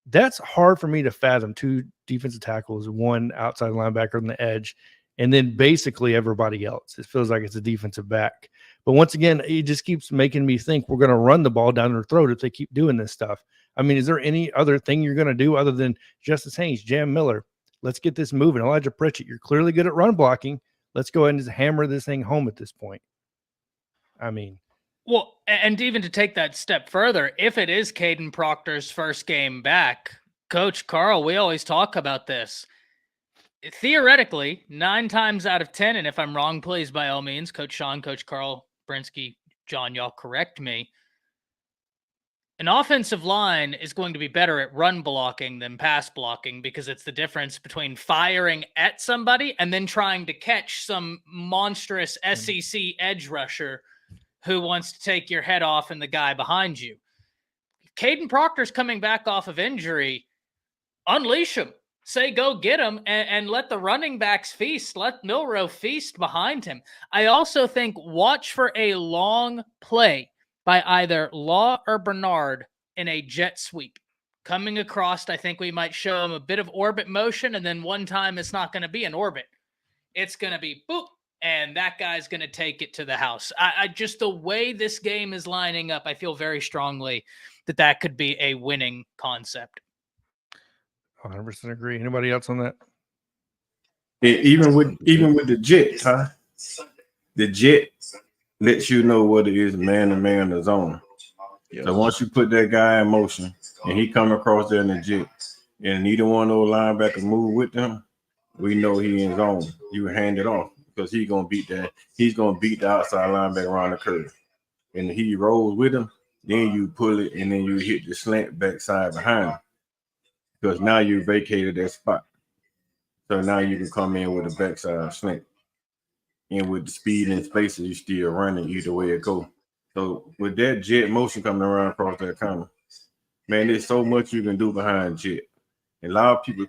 That's hard for me to fathom. 2 defensive tackles, 1 outside linebacker on the edge, and then basically everybody else. It feels like it's a defensive back. But once again, it just keeps making me think we're going to run the ball down their throat if they keep doing this stuff. I mean, is there any other thing you're going to do other than Justice Haynes, Jam Miller? Let's get this moving. Elijah Pritchett, you're clearly good at run blocking. Let's go ahead and just hammer this thing home at this point. I mean. Well, and even to take that step further, if it is Caden Proctor's first game back, Coach Carl, we always talk about this. Theoretically, 9 times out of 10, and if I'm wrong, please, by all means, Coach Sean, Coach Carl, Brinsky, John, y'all correct me. An offensive line is going to be better at run blocking than pass blocking because it's the difference between firing at somebody and then trying to catch some monstrous SEC edge rusher who wants to take your head off and the guy behind you. Caden Proctor's coming back off of injury. Unleash him. Say go get him and let the running backs feast. Let Milroe feast behind him. I also think watch for a long play by either Law or Bernard in a jet sweep. Coming across, I think we might show him a bit of orbit motion, and then one time it's not going to be an orbit. It's going to be boop, and that guy's going to take it to the house. I just, the way this game is lining up, I feel very strongly that could be a winning concept. 100% agree. Anybody else on that? Even with the jet, huh? The jet lets you know what it is, man to man in the zone. Yes. So once you put that guy in motion and he come across there in the jet, and neither one of those linebackers move with him, we know he in zone. You hand it off because he's gonna beat that. He's gonna beat the outside linebacker around the curve, and he rolls with him. Then you pull it, and then you hit the slant backside behind him. Because now you vacated that spot. So now you can come in with a backside slant. And with the speed and spaces, you still running either way it goes. So with that jet motion coming around across that corner, man, there's so much you can do behind jet. And a lot of people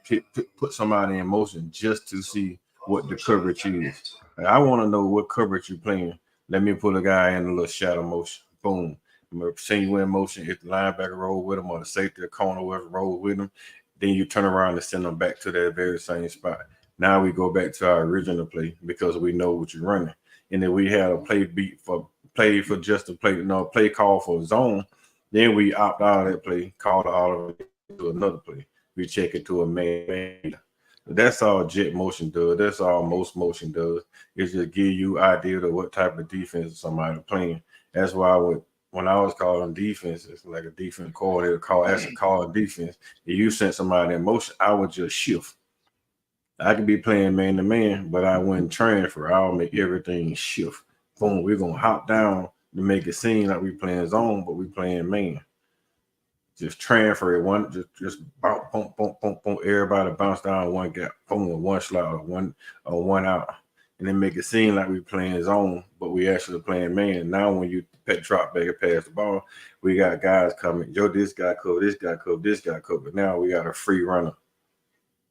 put somebody in motion just to see what the coverage is. Like, I want to know what coverage you're playing. Let me put a guy in a little shadow motion. Boom. I'm going to send you in motion. If the linebacker roll with him or the safety or corner whoever roll with him, then you turn around and send them back to that very same spot. Now we go back to our original play because we know what you're running. And then we had a play for just a play call for a zone. Then we opt out of that play, call it all of it to another play. We check it to a man. That's all jet motion does. That's all most motion does. It's just give you idea of what type of defense somebody playing. That's why when I was calling defense, it's like a defense coordinator calling defense. If you sent somebody in motion, I would just shift. I could be playing man to man, but I wouldn't transfer. I'll make everything shift. Boom, we're gonna hop down to make it seem like we playing zone, but we playing man. Just transfer it one, just bounce, boom, boom, boom, boom. Everybody bounce down one gap, boom, one slot, one out, and then make it seem like we playing zone, but we actually playing man. Now when you drop back and pass the ball, we got guys coming. Yo, this guy cover, this guy cover, this guy cover. Now we got a free runner,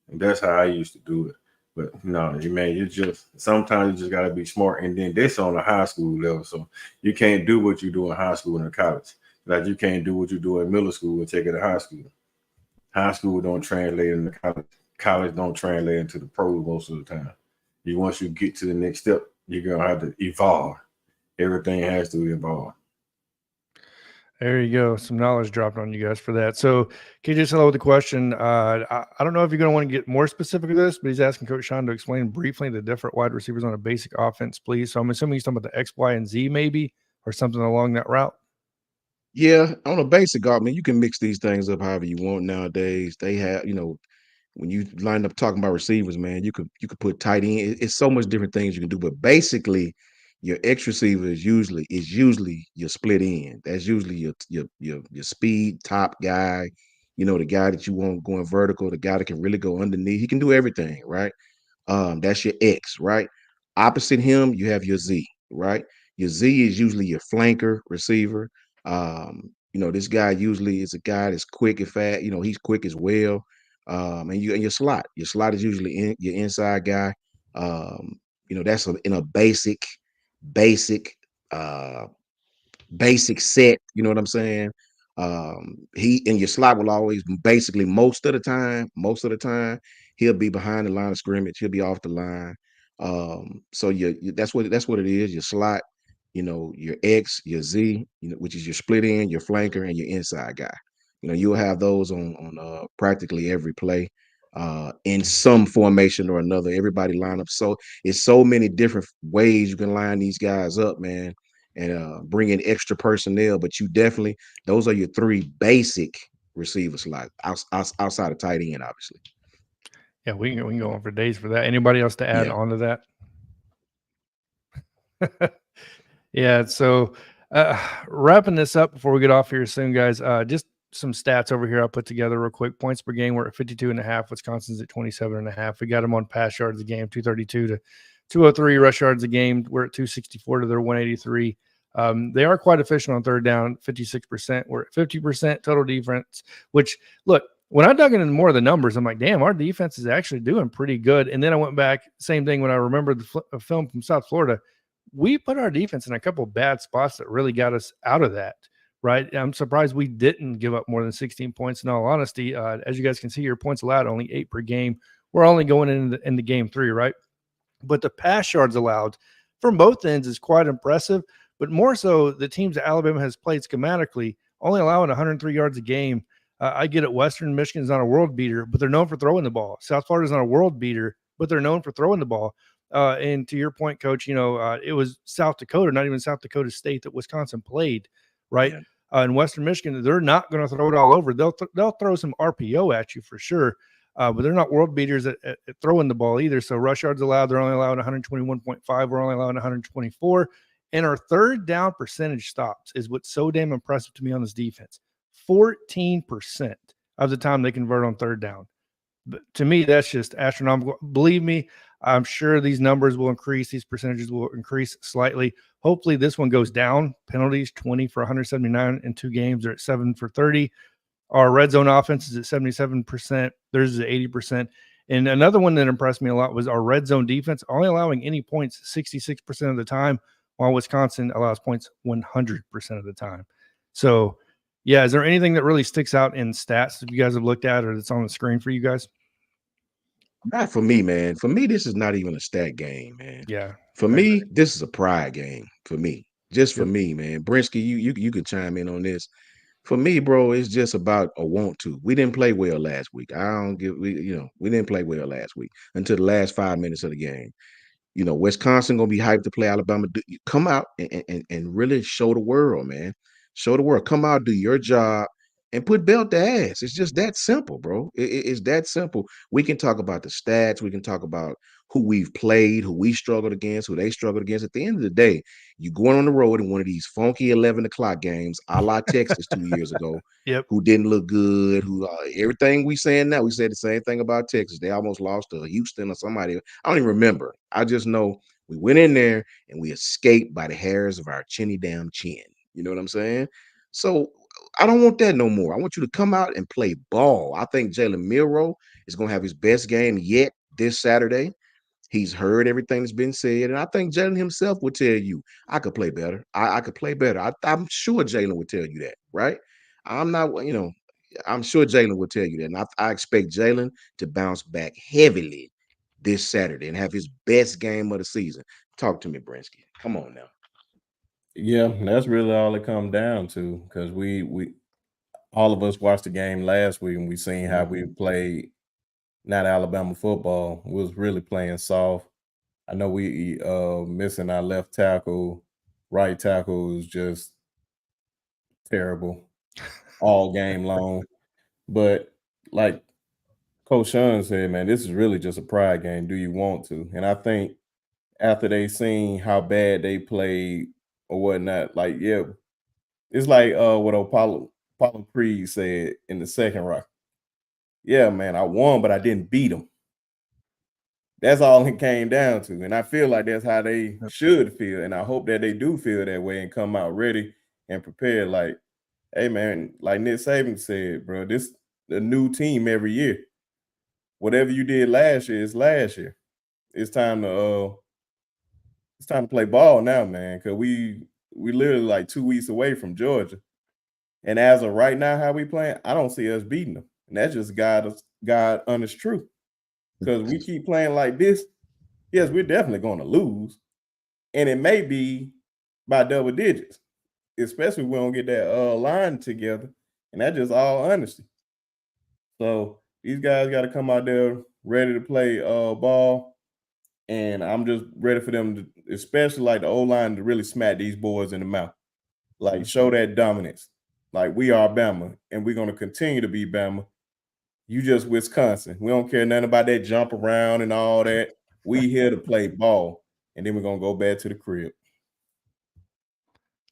and that's how I used to do it. But no, man, sometimes you just gotta be smart, and then this on a high school level, so you can't do what you do in high school and college. Like you can't do what you do in middle school and take it to high school. High school don't translate into college. College don't translate into the pros most of the time. Once you get to the next step, you're gonna have to evolve. Everything has to evolve. There you go. Some knowledge dropped on you guys for that. So KJ Silo with the question. I don't know if you're going to want to get more specific with this, but he's asking Coach Sean to explain briefly the different wide receivers on a basic offense, please. So I'm assuming he's talking about the X, Y, and Z maybe, or something along that route. Yeah, on a basic, I mean, you can mix these things up however you want nowadays. They have, when you line up talking about receivers, man, you could put tight end. It's so much different things you can do, but basically, your X receiver is usually your split end. That's usually your speed top guy. The guy that you want going vertical, the guy that can really go underneath. He can do everything, right? That's your X, right? Opposite him, you have your Z, right? Your Z is usually your flanker receiver. This guy usually is a guy that's quick and fast. He's quick as well. And your slot. Your slot is usually your inside guy. That's in a basic uh basic set, you know what I'm saying? He in your slot will always basically most of the time, he'll be behind the line of scrimmage, he'll be off the line. So that's what it is, your slot, your X, your Z, which is your split end, your flanker, and your inside guy. You'll have those on practically every play. In some formation or another, everybody line up. So it's so many different ways you can line these guys up, man, and bring in extra personnel. But those are your three basic receiver slots outside of tight end, obviously. Yeah, we can go on for days for that. Anybody else to add on to that? Yeah. So wrapping this up before we get off here soon, guys, just some stats over here I'll put together real quick. Points per game, we're at 52.5. Wisconsin's at 27.5. We got them on pass yards a game, 232 to 203 rush yards a game. We're at 264 to their 183. They are quite efficient on third down, 56%. We're at 50% total defense, which, look, when I dug into more of the numbers, I'm like, damn, our defense is actually doing pretty good. And then I went back, same thing when I remembered the film from South Florida. We put our defense in a couple of bad spots that really got us out of that, right? I'm surprised we didn't give up more than 16 points, in all honesty. As you guys can see, your points allowed only 8 per game. We're only going into game 3, right? But the pass yards allowed from both ends is quite impressive, but more so the teams that Alabama has played schematically, only allowing 103 yards a game. I get it. Western Michigan's not a world beater, but they're known for throwing the ball. South Florida's not a world beater, but they're known for throwing the ball. And to your point, Coach, it was South Dakota, not even South Dakota State, that Wisconsin played, right? Yeah. In Western Michigan, they're not going to throw it all over. They'll throw some RPO at you for sure, but they're not world beaters at throwing the ball either. So rush yards allowed, they're only allowing 121.5. We're only allowing 124. And our third down percentage stops is what's so damn impressive to me on this defense. 14% of the time they convert on third down. But to me, that's just astronomical. Believe me, I'm sure these numbers will increase. These percentages will increase slightly. Hopefully this one goes down. Penalties, 20 for 179 in 2 games. They're at 7 for 30. Our red zone offense is at 77%. Theirs is at 80%. And another one that impressed me a lot was our red zone defense, only allowing any points 66% of the time. while Wisconsin allows points 100% of the time. So, yeah, is there anything that really sticks out in stats that you guys have looked at or that's on the screen for you guys? Not for me, man. For me, this is not even a stat game, man. Yeah. For me, this is a pride game. For me, just for Yep. me, man. Brinsky, you could chime in on this. For me, bro, it's just about a want to. We didn't play well last week. We didn't play well last week until the last 5 minutes of the game. Wisconsin gonna be hyped to play Alabama. Come out and really show the world, man. Show the world. Come out, do your job, and put belt to ass. It's just that simple, bro. It's that simple. We can talk about the stats. We can talk about who we've played, who we struggled against, who they struggled against. At the end of the day, you going on the road in one of these funky 11 o'clock games, a la Texas 2 years ago, Yep. who didn't look good, who everything we saying now, we said the same thing about Texas. They almost lost to Houston or somebody. I don't even remember. I just know we went in there and we escaped by the hairs of our chinny damn chin. You know what I'm saying? So I don't want that no more. I want you to come out and play ball. I think Jalen Milroe is going to have his best game yet this Saturday. He's heard everything that's been said, and I think Jalen himself would tell you, I could play better. I could play better. I'm sure Jalen would tell you that, right? I'm not, I'm sure Jalen would tell you that. And I expect Jalen to bounce back heavily this Saturday and have his best game of the season. Talk to me, Brinsky. Come on now. Yeah, that's really all it comes down to, because we all of us watched the game last week and we seen how we played not Alabama football. We was really playing soft. I know we missing our left tackle, right tackle is just terrible all game long. But like Coach Sean said, man, this is really just a pride game. Do you want to? And I think after they seen how bad they played or whatnot, like, yeah, it's like what Apollo Creed said in the second rock. Yeah, man, I won, but I didn't beat them. That's all it came down to. And I feel like that's how they should feel. And I hope that they do feel that way and come out ready and prepared. Like, hey, man, like Nick Saban said, bro, this a new team every year. Whatever you did last year is last year. It's time to play ball now, man, because we literally like 2 weeks away from Georgia. And as of right now, how we playing, I don't see us beating them. And that's just God honest truth. Because we keep playing like this, yes, we're definitely going to lose. And it may be by double digits, especially if we don't get that line together. And that's just all honesty. So these guys got to come out there ready to play ball. And I'm just ready for them to, especially like the O-line, to really smack these boys in the mouth. Like, show that dominance. Like, we are Bama, and we're going to continue to be Bama. You just Wisconsin. We don't care nothing about that jump around and all that. We here to play ball, and then we're going to go back to the crib.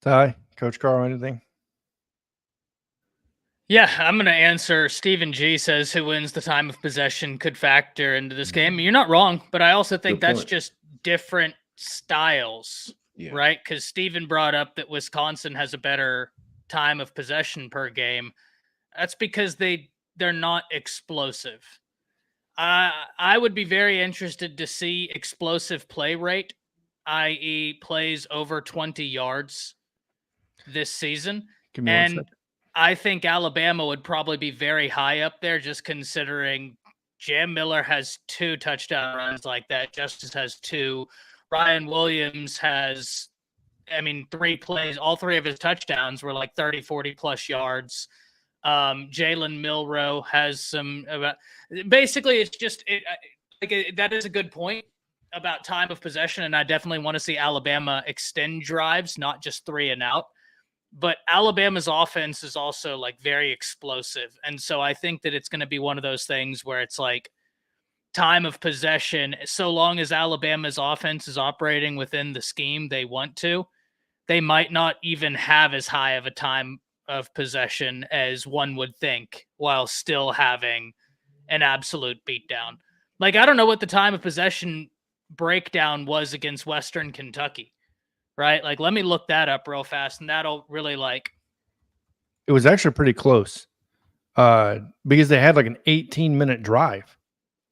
Ty, Coach Carl, anything? Yeah, I'm going to answer. Stephen G says who wins the time of possession could factor into this game. You're not wrong, but I also think that's just different styles, right? Because Stephen brought up that Wisconsin has a better time of possession per game. That's because they're not explosive. I would be very interested to see explosive play rate, i.e. plays over 20 yards this season. Give me 1 second. I think Alabama would probably be very high up there, just considering Jam Miller has 2 touchdown runs like that. Justice has 2. Ryan Williams has, 3 plays. All 3 of his touchdowns were like 30, 40 plus yards. Jalen Milroe has some. Basically, it's just that is a good point about time of possession, and I definitely want to see Alabama extend drives, not just 3 and out. But Alabama's offense is also like very explosive. And so I think that it's going to be one of those things where it's like time of possession, so long as Alabama's offense is operating within the scheme they want to, they might not even have as high of a time of possession as one would think while still having an absolute beatdown. Like, I don't know what the time of possession breakdown was against Western Kentucky. Right? Like, let me look that up real fast, and that'll really It was actually pretty close because they had like an 18-minute drive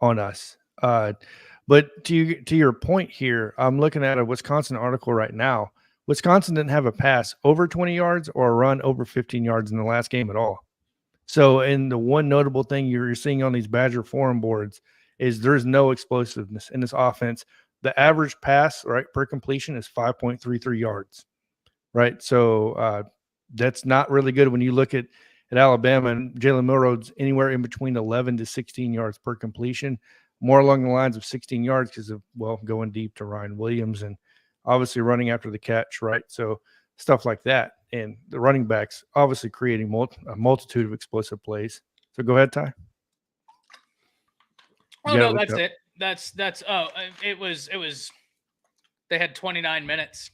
on us. But to your point here, I'm looking at a Wisconsin article right now. Wisconsin didn't have a pass over 20 yards or a run over 15 yards in the last game at all. So, and the one notable thing you're seeing on these Badger forum boards is there's no explosiveness in this offense. The average pass, right, per completion is 5.33 yards, right? So that's not really good when you look at Alabama, and Jalen Milroe's anywhere in between 11 to 16 yards per completion, more along the lines of 16 yards because of, well, going deep to Ryan Williams and obviously running after the catch, right? So stuff like that. And the running backs obviously creating a multitude of explosive plays. So go ahead, Ty. Oh, no, that's it. It was they had 29 minutes.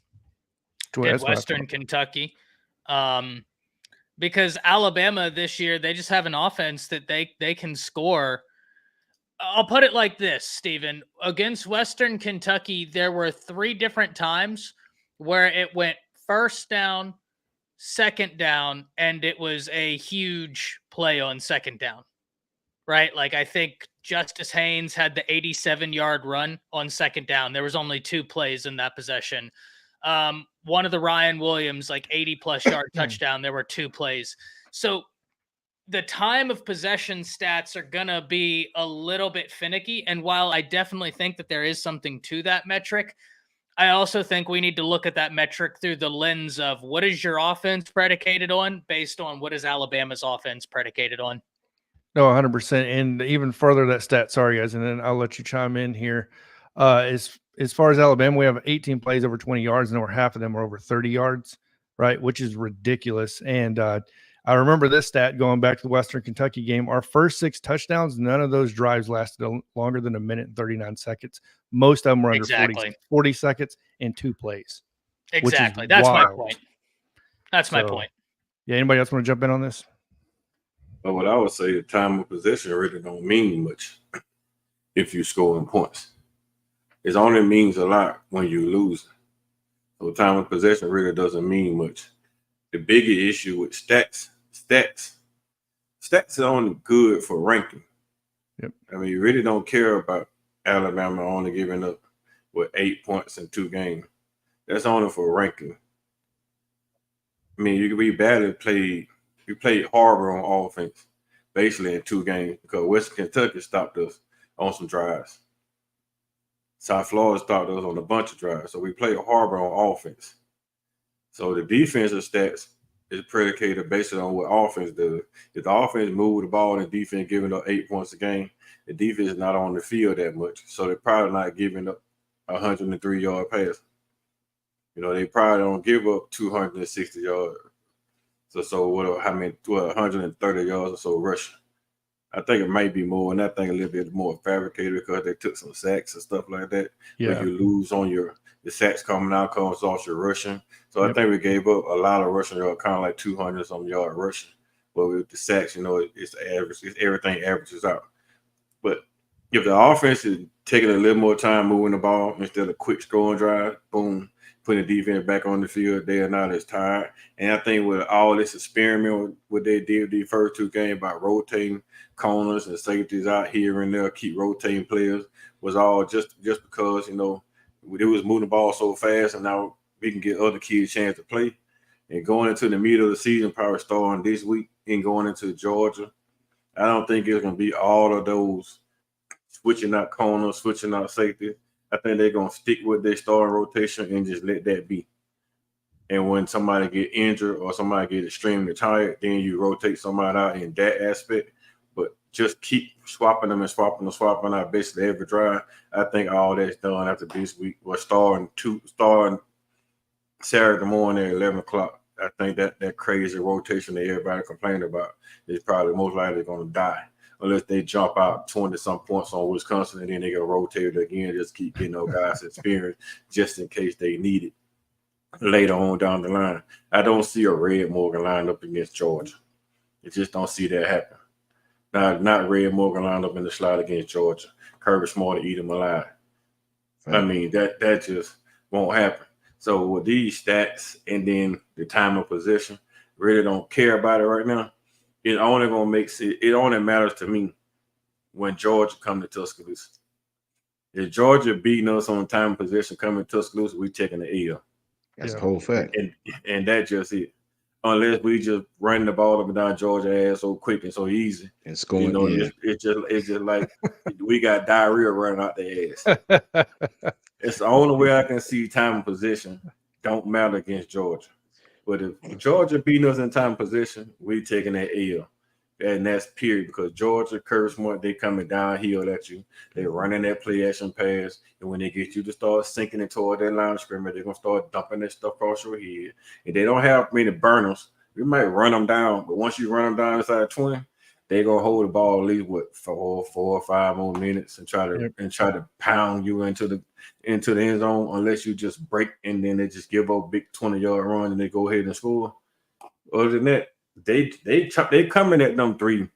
Did Western Kentucky. Because Alabama this year, they just have an offense that they can score. I'll put it like this, Stephen. Against Western Kentucky, there were 3 different times where it went first down, second down, and it was a huge play on second down, right? Like I think Justice Haynes had the 87-yard run on second down. There was only 2 plays in that possession. One of the Ryan Williams, like 80-plus yard touchdown, there were 2 plays. So the time of possession stats are going to be a little bit finicky. And while I definitely think that there is something to that metric, I also think we need to look at that metric through the lens of what is your offense predicated on based on what is Alabama's offense predicated on. No, 100%. And even further that stat, sorry guys, and then I'll let you chime in here. As far as Alabama, we have 18 plays over 20 yards, and over half of them are over 30 yards, right? Which is ridiculous. And I remember this stat going back to the Western Kentucky game. Our first 6 touchdowns, none of those drives lasted longer than 1 minute and 39 seconds. Most of them were under 40 seconds and 2 plays. Exactly. That's wild. My point. That's my point. Yeah, anybody else want to jump in on this? But what I would say, the time of possession really don't mean much if you score in points. It only means a lot when you lose. So time of possession really doesn't mean much. The bigger issue with stats are only good for ranking. Yep. I mean, you really don't care about Alabama only giving up 8 points in 2 games. That's only for ranking. I mean, you played horrible on offense, basically in 2 games, because Western Kentucky stopped us on some drives. South Florida stopped us on a bunch of drives. So we played horrible on offense. So the defensive stats is predicated based on what offense does. If the offense move the ball and defense giving up 8 points a game, the defense is not on the field that much. So they're probably not giving up a 103-yard pass. You know, they probably don't give up 260 yards. So what 130 yards or so rushing. I think it might be more, and I think a little bit more fabricated because they took some sacks and stuff like that. Yeah. Where you lose on the sacks coming off your rushing. So I think we gave up a lot of rushing yards, kind of like 200-some yard rushing. But with the sacks, you know, it's the average. It's everything averages out. But if the offense is taking a little more time moving the ball instead of quick scoring drive, boom, putting the defense back on the field, they are not as tired. And I think with all this experiment, what they did the first 2 games about rotating corners and safeties out here and there, keep rotating players, was all just because, you know, they was moving the ball so fast, and now we can get other kids a chance to play. And going into the middle of the season, probably starting this week and going into Georgia, I don't think it's going to be all of those switching out corners, switching out safety. I think they're going to stick with their starting rotation and just let that be. And when somebody get injured or somebody get extremely tired, then you rotate somebody out in that aspect. But just keep swapping them out basically every drive. I think all that's done after this week. We're starting Saturday morning at 11 o'clock. I think that crazy rotation that everybody complained about is probably most likely going to die. Unless they jump out 20-some points on Wisconsin and then they get rotated again, just keep getting those guys experience just in case they need it later on down the line. I don't see a Red Morgan line up against Georgia. I just don't see that happen. Not Red Morgan line up in the slot against Georgia. Kirby Smart to eat him alive. Right. I mean, that just won't happen. So with these stats and then the time of possession, really don't care about it right now. It only matters to me when Georgia come to Tuscaloosa. If Georgia beating us on time of possession coming to Tuscaloosa, we taking the L. That's a Yeah. whole fact. And that's just it. Unless we just run the ball up and down Georgia ass so quick and so easy. And You scoring, know, yeah. it's just like we got diarrhea running out the ass. It's the only way I can see time and position don't matter against Georgia. But if Georgia beating us in time and position, we taking that L. And that's period, because Georgia curves more, they coming downhill at you. They running that play action pass. And when they get you to start sinking it toward that line of scrimmage, they're gonna start dumping that stuff across your head. If they don't have many burners, we might run them down. But once you run them down inside 20, they're gonna hold the ball at least what 4 or 5 more minutes and try to pound you into the end zone, unless you just break and then they just give up a big 20-yard run and they go ahead and score. Other than that, they coming at them three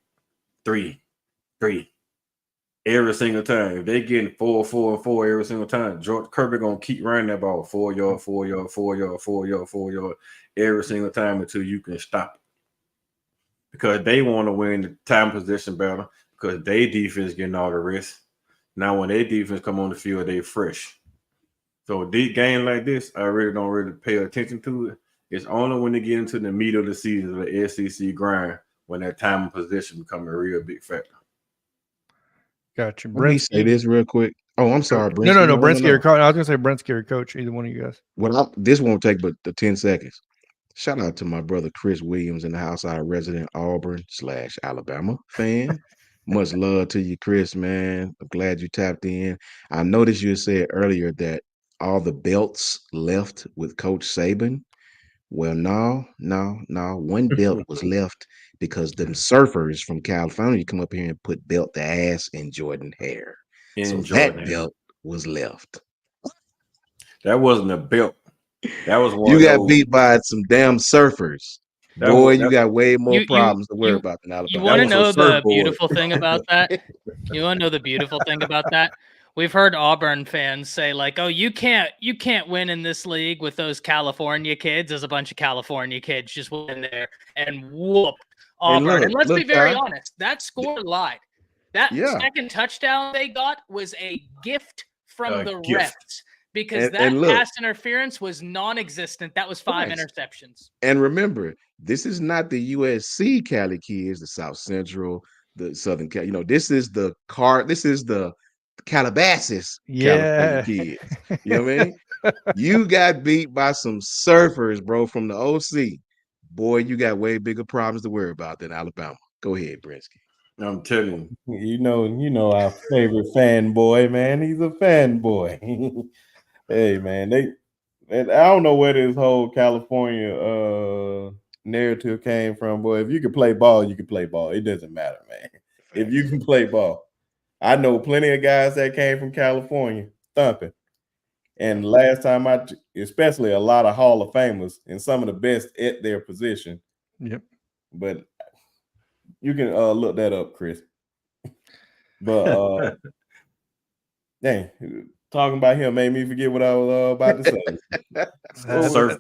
every single time. If they getting 4 and 4 every single time, George Kirby gonna keep running that ball 4 yard, 4 yard, 4 yard, 4 yard, 4 yard every single time until you can stop it. Because they want to win the time position battle, because their defense getting all the rest. Now when their defense come on the field, they fresh. So a deep game like this, I really don't really pay attention to it. It's only when they get into the meat of the season, the SEC grind, when that time and position become a real big factor. Gotcha. Let me say this real quick. Oh, I'm sorry, Brent. No. Brent's or coach. I was gonna say Brent's or coach. Either one of you guys. Well, this won't take but the 10 seconds. Shout out to my brother Chris Williams in the house, our resident Auburn/Alabama fan. Much love to you, Chris, man. I'm glad you tapped in. I noticed you said earlier that all the belts left with Coach Saban. Well, no. One belt was left because them surfers from California come up here and put belt to ass in Jordan hair. So that belt was left. That wasn't a belt. That was one. You got beat by some damn surfers. Boy, you got way more problems to worry about than Alabama. You want to know the beautiful thing about that? You want to know the beautiful thing about that? We've heard Auburn fans say like, "Oh, you can't win in this league with those California kids." There's a bunch of California kids just went in there and whooped Auburn. And let's be very honest, that score lied. That second touchdown they got was a gift from the refs. Because that pass interference was non-existent. That was 5 interceptions. And remember, this is not the USC Cali kids, the South Central, the Southern Cali. You know, this is the Calabasas California kids. You know what I mean? You got beat by some surfers, bro, from the OC. Boy, you got way bigger problems to worry about than Alabama. Go ahead, Brinsky. I'm telling you. You know our favorite fanboy, man. He's a fanboy. Hey, man, and I don't know where this whole California narrative came from, boy. If you can play ball, you can play ball. It doesn't matter, man. If you can play ball. I know plenty of guys that came from California thumping. And last time especially a lot of Hall of Famers and some of the best at their position. Yep. But you can look that up, Chris. But dang. Talking about him made me forget what I was about to say.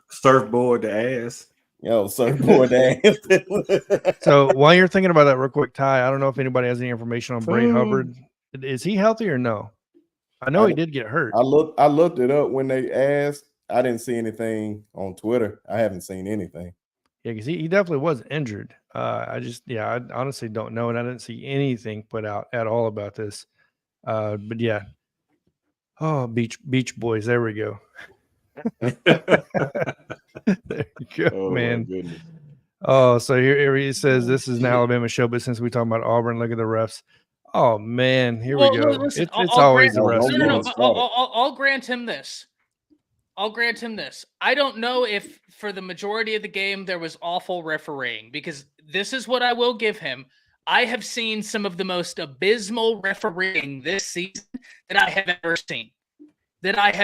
Surfboard the ass. Yo, surfboard the ass. So while you're thinking about that real quick, Ty, I don't know if anybody has any information on Bray Hubbard. Is he healthy or no? I know he did get hurt. I looked it up when they asked. I didn't see anything on Twitter. I haven't seen anything. Yeah, because he definitely was injured. I honestly don't know, and I didn't see anything put out at all about this. But yeah. Oh, Beach Boys. There we go. There you go, man. Oh, so here he says this is an Alabama show, but since we're talking about Auburn, look at the refs. Oh man, here we go. Listen, it's always the refs. No. I'll grant him this. I don't know if for the majority of the game there was awful refereeing, because this is what I will give him. I have seen some of the most abysmal refereeing this season that I have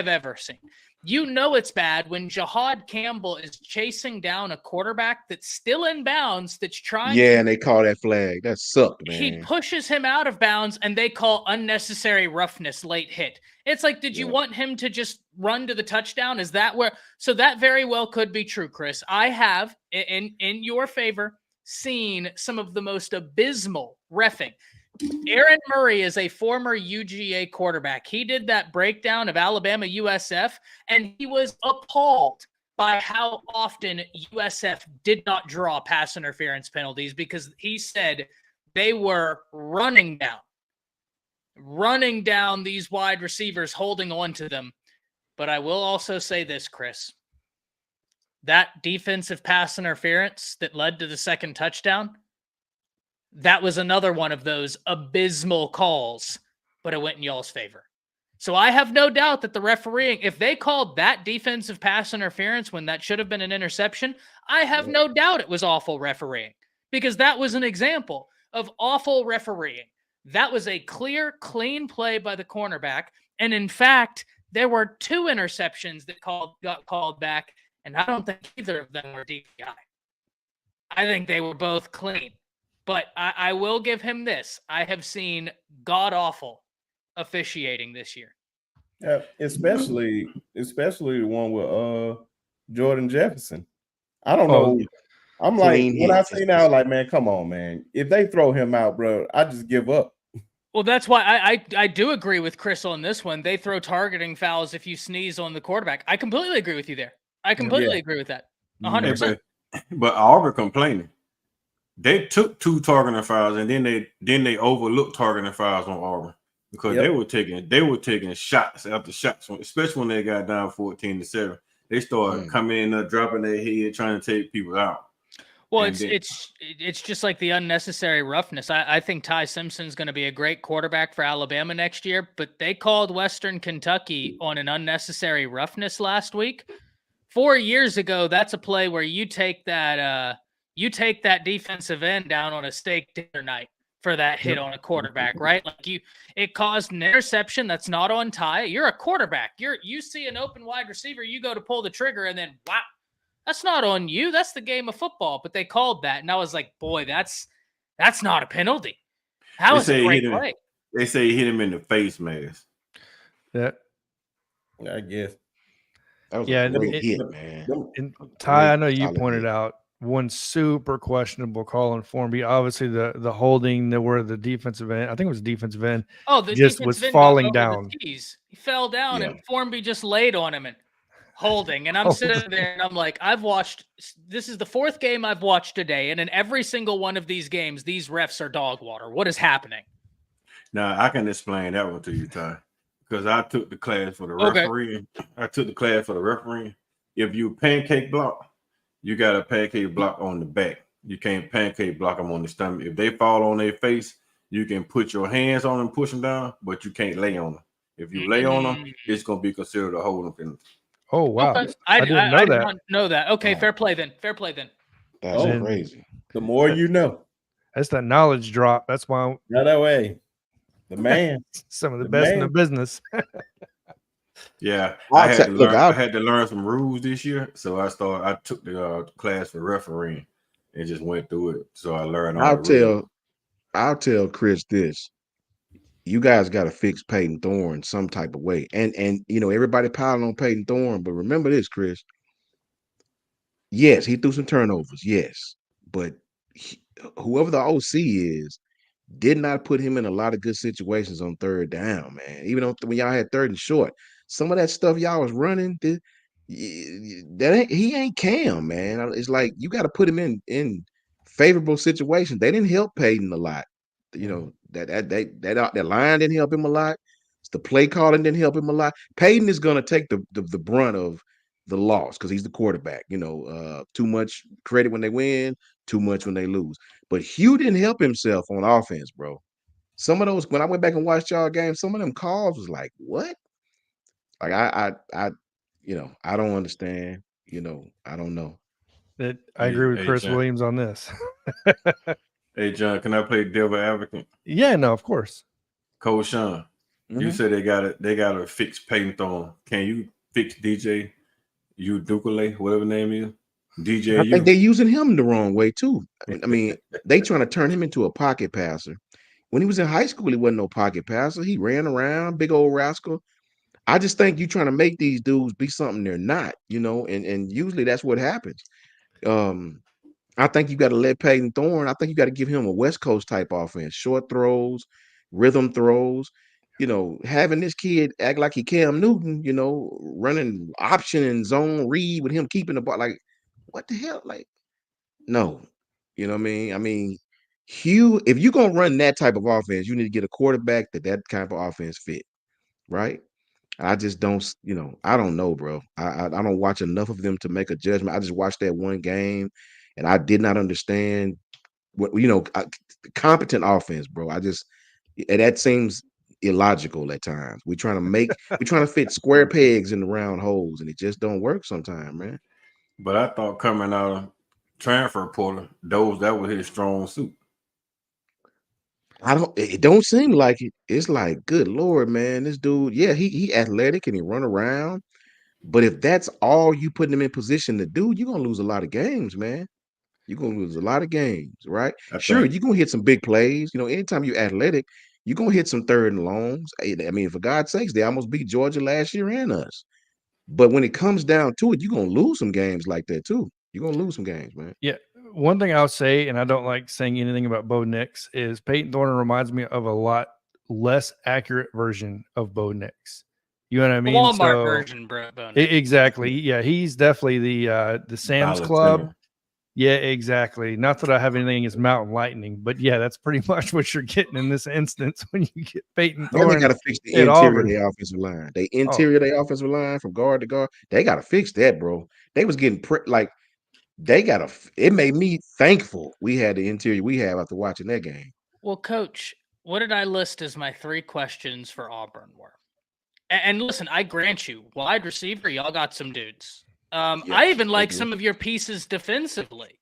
ever seen. You know it's bad when Jahad Campbell is chasing down a quarterback that's still in bounds, that's trying. Yeah, and they call that flag. That sucked, man. He pushes him out of bounds, and they call unnecessary roughness, late hit. It's like, did you want him to just run to the touchdown? Is that where? So that very well could be true, Chris. I have, in your favor, seen some of the most abysmal reffing. Aaron Murray is a former UGA quarterback. He did that breakdown of Alabama USF, and he was appalled by how often USF did not draw pass interference penalties because he said they were running down these wide receivers, holding on to them. But I will also say this, Chris. That defensive pass interference that led to the second touchdown, that was another one of those abysmal calls, but it went in y'all's favor. So I have no doubt that the refereeing, if they called that defensive pass interference when that should have been an interception, I have no doubt it was awful refereeing because that was an example of awful refereeing. That was a clear, clean play by the cornerback. And in fact, there were 2 interceptions that got called back, and I don't think either of them were DPI. I think they were both clean. But I will give him this. I have seen god-awful officiating this year. Yeah, especially the one with Jordan Jefferson. I don't know. I'm Clean like, when I hits, see now, like, man, come on, man. If they throw him out, bro, I just give up. Well, that's why I do agree with Chris on this one. They throw targeting fouls if you sneeze on the quarterback. I completely agree with you there. I completely agree with that. 100%. But Auburn complaining. They took 2 targeting fouls and then they overlooked targeting fouls on Auburn because they were taking shots after shots, especially when they got down 14-7. They started coming in, dropping their head, trying to take people out. Well, it's just like the unnecessary roughness. I think Ty Simpson's going to be a great quarterback for Alabama next year, but they called Western Kentucky on an unnecessary roughness last week. 4 years ago, that's a play where you take that defensive end down on a steak dinner night for that hit on a quarterback, right? Like it caused an interception that's not on Ty. You're a quarterback. You see an open wide receiver, you go to pull the trigger, and then wow. That's not on you. That's the game of football. But they called that, and I was like, boy, that's not a penalty. That was a great play. They say he hit him in the face mask. That, I guess. That was a great hit, man. And Ty, I know you pointed out one super questionable call in Formby. Obviously, the holding where the defensive end, I think it was defensive end, just was falling down. He fell down, and Formby just laid on him and holding. And I'm sitting there, and I'm like, this is the 4th game I've watched today, and in every single one of these games, these refs are dog water. What is happening? Now, I can explain that one to you, Ty, because I took the class for the refereeing. I took the class for the refereeing. If you pancake block, you got a pancake block on the back. You can't pancake block them on the stomach. If they fall on their face, you can put your hands on them, push them down, but you can't lay on them. If you lay on them, it's going to be considered a holding penalty. Oh, wow. Okay. I didn't know I that. did not know that. Okay, fair play then. That's crazy. The more you know. That's that knowledge drop. That's why. Not that way. The man. Some of the best in the business. Yeah, I had to learn some rules this year, so I took the class for refereeing and just went through it. So I learned. I'll tell Chris this: you guys got to fix Peyton Thorne some type of way, and everybody piling on Peyton Thorne, but remember this, Chris. Yes, he threw some turnovers. Yes, but whoever the OC is, did not put him in a lot of good situations on 3rd down, man. Even when y'all had 3rd and short, some of that stuff y'all was running, he ain't Cam, man. It's like you got to put him in favorable situations. They didn't help Peyton a lot. That line didn't help him a lot. The play calling didn't help him a lot. Peyton is gonna take the brunt of the loss because he's the quarterback. Too much credit when they win, too much when they lose. But Hugh didn't help himself on offense, bro. Some of those, when I went back and watched y'all games, some of them calls was like, what? Like I don't understand. I don't know. I agree with Chris Williams on this. Hey, John, can I play devil advocate? Yeah, no, of course. Coach Sean, you said they gotta fix Peyton Thorne. Can you fix DJ Udukule, whatever name is? DJ. I think they're using him the wrong way too. I mean, they trying to turn him into a pocket passer. When he was in high school, he wasn't no pocket passer. He ran around, big old rascal. I just think you're trying to make these dudes be something they're not, and usually that's what happens. I think you got to let Peyton Thorne, I think you got to give him a West Coast type offense, short throws, rhythm throws. having this kid act like he Cam Newton, running option and zone read with him keeping the ball. Like, what the hell? Like, no. You know what I mean? I mean, Hugh, if you're gonna run that type of offense, you need to get a quarterback that kind of offense fit, right? I just don't, I don't know, bro. I don't watch enough of them to make a judgment. I just watched that one game, and I did not understand what competent offense, bro. That seems illogical at times. We're trying to fit square pegs in the round holes, and it just don't work sometimes, man. But I thought coming out of transfer portal, that was his strong suit. It don't seem like it. It's like, good Lord, man, this dude, yeah, he athletic and he run around. But if that's all you putting him in position to do, you're gonna lose a lot of games, man. You're gonna lose a lot of games, right? Sure, you're gonna hit some big plays. Anytime you're athletic, you're gonna hit some third and longs. I mean, for God's sakes, they almost beat Georgia last year and us. But when it comes down to it, you're gonna lose some games like that too. You're gonna lose some games, man. Yeah. One thing I'll say, and I don't like saying anything about Bo Nix, is Peyton Thorne reminds me of a lot less accurate version of Bo Nix. You know what I mean? Walmart version, bro. Exactly. Yeah, he's definitely the Sam's Club. Yeah, exactly. Not that I have anything against Mountain Lightning, but yeah, that's pretty much what you're getting in this instance when you get Peyton Thorne. They got to fix the interior of their offensive line. They interior their offensive line from guard to guard. They got to fix that, bro. They was getting it made me thankful we had the interior we have after watching that game. Well, Coach, what did I list as my 3 questions for Auburn were? And listen, I grant you, wide receiver, y'all got some dudes. I even like some of your pieces defensively,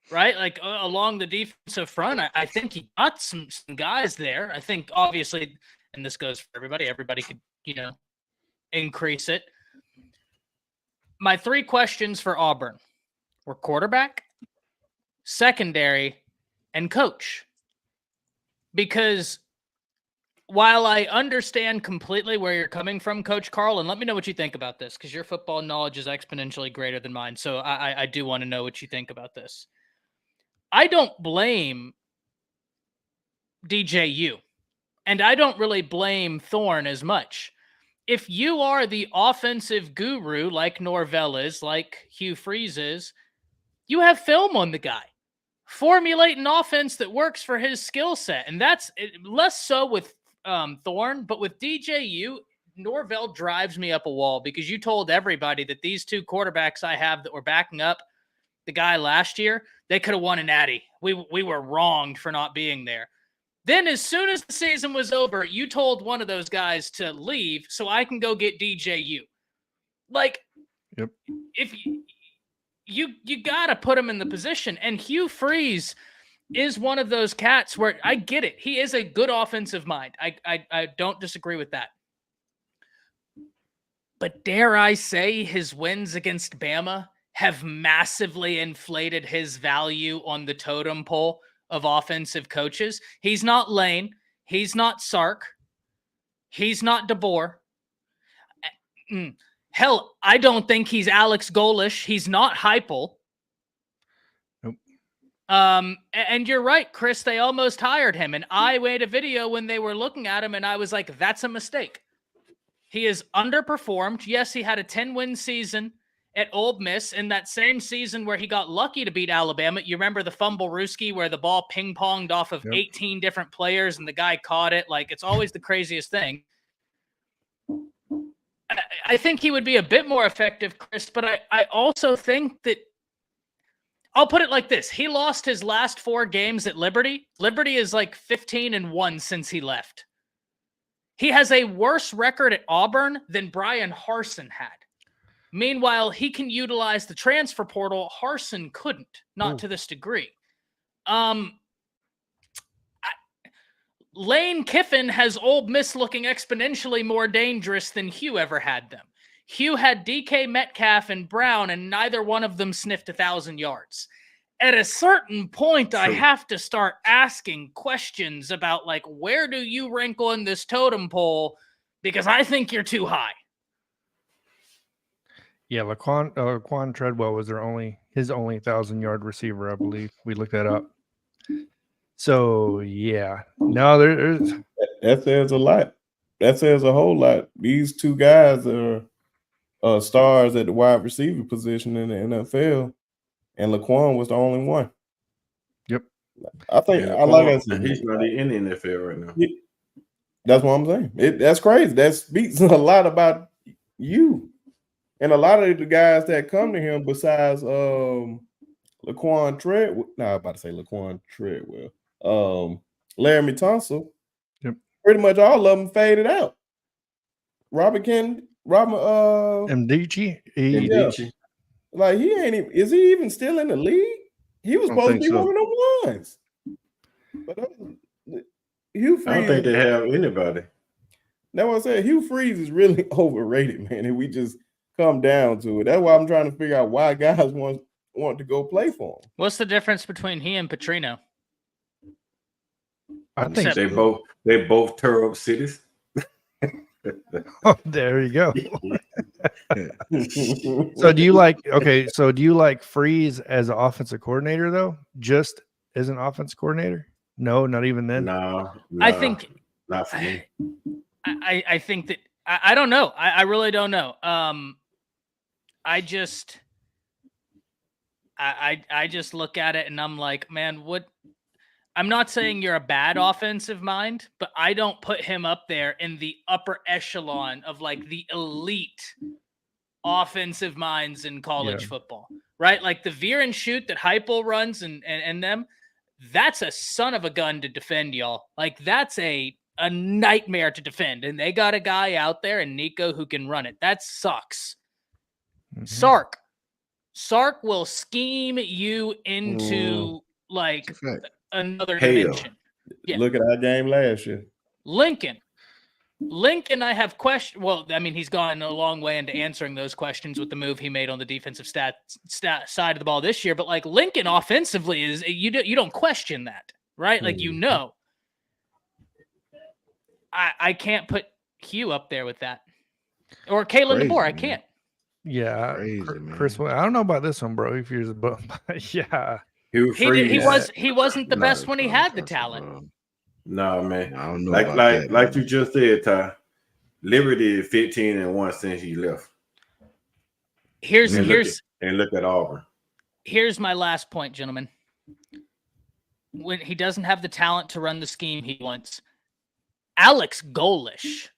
right? Like along the defensive front, I think you got some guys there. I think obviously, and this goes for everybody could, increase it. My 3 questions for Auburn were quarterback, secondary, and coach. Because while I understand completely where you're coming from, Coach Carl, and let me know what you think about this, because your football knowledge is exponentially greater than mine. So I do want to know what you think about this. I don't blame DJU, and I don't really blame Thorne as much. If you are the offensive guru like Norvell is, like Hugh Freeze is, you have film on the guy. Formulate an offense that works for his skill set. And that's less so with Thorne, but with DJU, Norvell drives me up a wall because you told everybody that these 2 quarterbacks I have that were backing up the guy last year, they could have won a natty. We were wronged for not being there. Then as soon as the season was over, you told one of those guys to leave so I can go get DJU. Like, yep. If you got to put him in the position. And Hugh Freeze is one of those cats where I get it. He is a good offensive mind. I don't disagree with that. But dare I say his wins against Bama have massively inflated his value on the totem pole of offensive coaches. He's not Lane. He's not Sark. He's not DeBoer. Hell, I don't think he's Alex Golish. He's not Heupel. Nope. And you're right, Chris. They almost hired him. And I made a video when they were looking at him, and I was like, that's a mistake. He is underperformed. Yes, he had a 10-win season at Ole Miss in that same season where he got lucky to beat Alabama. You remember the fumble Rooski where the ball ping-ponged off of 18 different players and the guy caught it? Like, it's always the craziest thing. I think he would be a bit more effective, Chris, but I also think that I'll put it like this. He lost his last 4 games at Liberty. Liberty is like 15-1 since he left. He has a worse record at Auburn than Brian Harsin had. Meanwhile, he can utilize the transfer portal. Harsin couldn't, not to this degree. Lane Kiffin has Ole Miss looking exponentially more dangerous than Hugh ever had them. Hugh had DK Metcalf and Brown, and neither one of them sniffed 1,000 yards. At a certain point, true, I have to start asking questions about, like, where do you rank on this totem pole? Because I think you're too high. Yeah, Laquan Treadwell was his only 1,000-yard receiver, I believe. We looked that up. So yeah, no, there's that says a lot. that says a whole lot. These two guys are stars at the wide receiver position in the NFL, and Laquan was the only one. Yep. I think And I like I Laquan, said, he's not in the NFL right now. that's what I'm saying. That's crazy. That speaks a lot about you. And a lot of the guys that come to him besides Laquan Treadwell, no, I'm about to say Laquan Treadwell, Laramie Tunsil, Yep. pretty much all of them faded out. Robert Mdici, And yeah. Dicey, Like he ain't even, is he even still in the league? He was I don't supposed to think be so. one of them ones. But Hugh Freeze, I don't think they have anybody. that's what I said. Hugh Freeze is really overrated, man. And we just come down to it. That's why I'm trying to figure out why guys want to go play for him. What's the difference between he and Petrino? I think Except- They both tear up cities. Oh, there you go. So do you like Freeze as an offensive coordinator though? Just as an offensive coordinator? No, not even then. No, I think not for me. I think that I don't know. I really don't know. I just look at it and I'm like, man, what? I'm not saying you're a bad offensive mind, but I don't put him up there in the upper echelon of like the elite offensive minds in college football, right? Like the veer and shoot that Heupel runs and them. That's a son of a gun to defend, y'all. Like that's a nightmare to defend, and they got a guy out there and Nico who can run it. That sucks. Mhm. Sark will scheme you into like It's a fact. another Hell. dimension. Yeah. Look at our game last year. Lincoln, I have questions. Well, I mean, he's gone a long way into answering those questions with the move he made on the defensive side of the ball this year. But like Lincoln offensively is you don't question that, right? Like you know, I can't put Hugh up there with that, or Kalen Crazy, DeBoer. I man. can't. Yeah, Crazy, Chris. man. I don't know about this one, bro. If you're but yeah, He wasn't the No, best when he bro, had the bro. talent. No, man. I don't know Like about that, like man. you just said, Ty. Liberty is 15-1 since he left. Here's And look at Auburn. Here's my last point, gentlemen. When he doesn't have the talent to run the scheme he wants, Alex Golish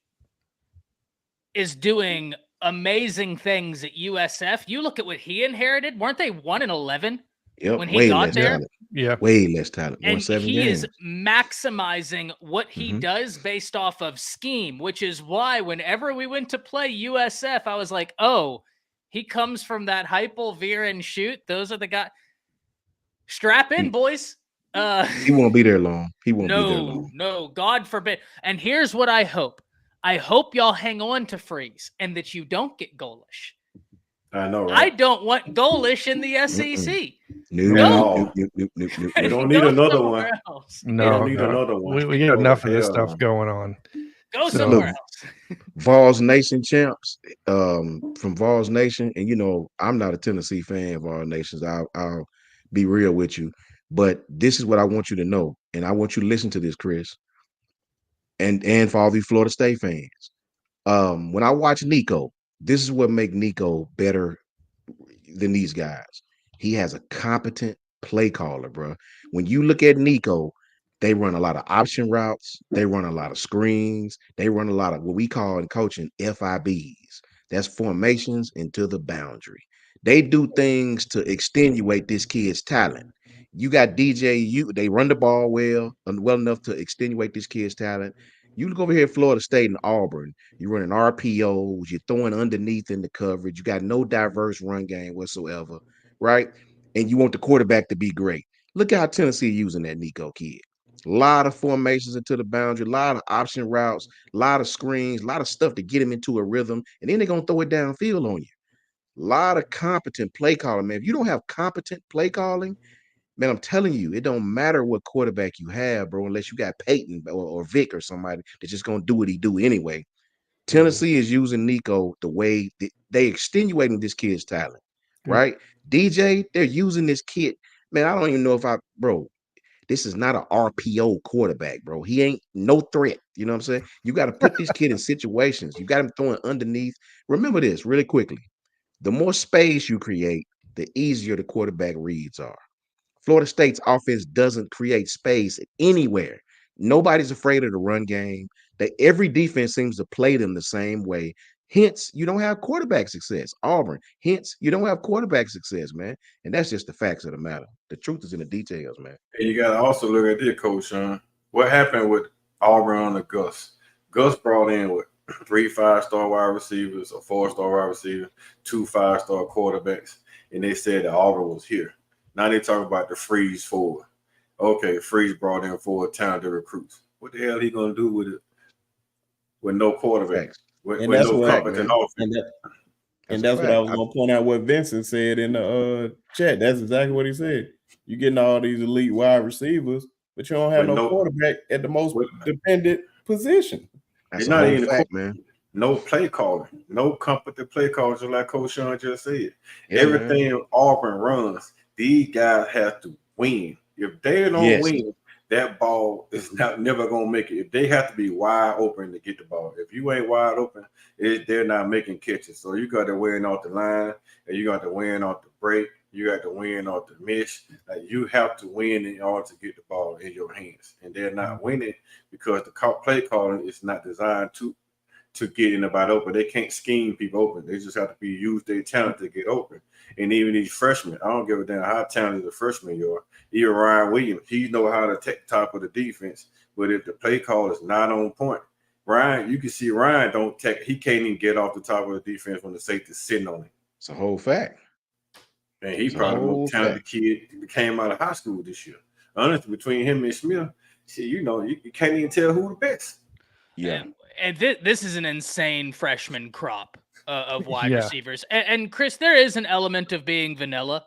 is doing amazing things at USF. You look at what he inherited. Weren't they 1-11 Yep, when he way got less there? talent. yeah. Way less talent. Won And 7 he games. is maximizing what he Mhm. does based off of scheme, which is why whenever we went to play USF, I was like, oh, he comes from that Heupel, veer, and shoot. Those are the guys. Strap in, boys. He won't be there long. He won't be there long. No, God forbid. And here's what I hope. I hope y'all hang on to Freeze and that you don't get Golish. I know, I right? don't want Golish in the SEC. No. We don't need Go another somewhere one. else. No, don't need another one. We got enough of this Hell stuff no. going on. Go So- somewhere Look, else. Vols Nation champs, from Vols Nation, and you know I'm not a Tennessee fan of Vols Nations. I'll be real with you, but this is what I want you to know, and I want you to listen to this, Chris, and for all these Florida State fans. When I watch Nico, this is what make Nico better than these guys. He has a competent play caller, bro. When you look at Nico, they run a lot of option routes. They run a lot of screens. They run a lot of what we call in coaching FIBs. That's formations into the boundary. They do things to extenuate this kid's talent. You got DJ, they run the ball well enough to extenuate this kid's talent. You look over here at Florida State and Auburn, you're running RPOs, you're throwing underneath in the coverage, you got no diverse run game whatsoever, right? And you want the quarterback to be great. Look at how Tennessee using that Nico kid. A lot of formations into the boundary, a lot of option routes, a lot of screens, a lot of stuff to get him into a rhythm, and then they're gonna throw it downfield on you. A lot of competent play calling, man. If you don't have competent play calling, man, I'm telling you, it don't matter what quarterback you have, bro, unless you got Peyton or Vic or somebody that's just gonna do what he do anyway. Tennessee is using Nico the way they extenuating this kid's talent, right? DJ, they're using this kid. Man, I don't even know if bro, This is not an RPO quarterback, bro. He ain't no threat. You know what I'm saying? You got to put this kid in situations. You got him throwing underneath. Remember this really quickly. The more space you create, the easier the quarterback reads are. Florida State's offense doesn't create space anywhere. Nobody's afraid of the run game. Every defense seems to play them the same way. Hence, you don't have quarterback success. Auburn. Hence, you don't have quarterback success, man. And that's just the facts of the matter. The truth is in the details, man. And you got to also look at this, Coach Sean. What happened with Auburn under Gus? Gus brought in what 3 5-star wide receivers, a 4-star wide receiver, 2 5-star quarterbacks, and they said that Auburn was here. Now they talk about the freeze forward. Okay, Freeze brought in 4 talented recruits. What the hell he gonna do with it with no quarterback, with no competent offense? And that's what I was gonna point out. What Vincent said in the chat. That's exactly what he said. You're getting all these elite wide receivers, but you don't have no quarterback at the most dependent position. That's not even fact, man. No play calling, no competent play calling, just like Coach Sean just said. Yeah, everything Auburn runs, these guys have to win. If they don't win, that ball is never gonna make it. If they have to be wide open to get the ball. If you ain't wide open, they're not making catches. So you got to win off the line, and you got to win off the break. You got to win off the miss. Like you have to win in order to get the ball in your hands, and they're not winning because the play calling is not designed to get anybody open. They can't scheme people open. They just have to use their talent to get open. And even these freshmen, I don't give a damn how talented the freshman you are. Even Ryan Williams, he know how to take top of the defense. But if the play call is not on point, Ryan, you can see Ryan don't take. He can't even get off the top of the defense when the safety's sitting on him. It's a whole fact. And he probably the most talented kid that came out of high school this year. Honestly, between him and Smith, see, you can't even tell who the best. Yeah. And this is an insane freshman crop of wide receivers. And Chris, there is an element of being vanilla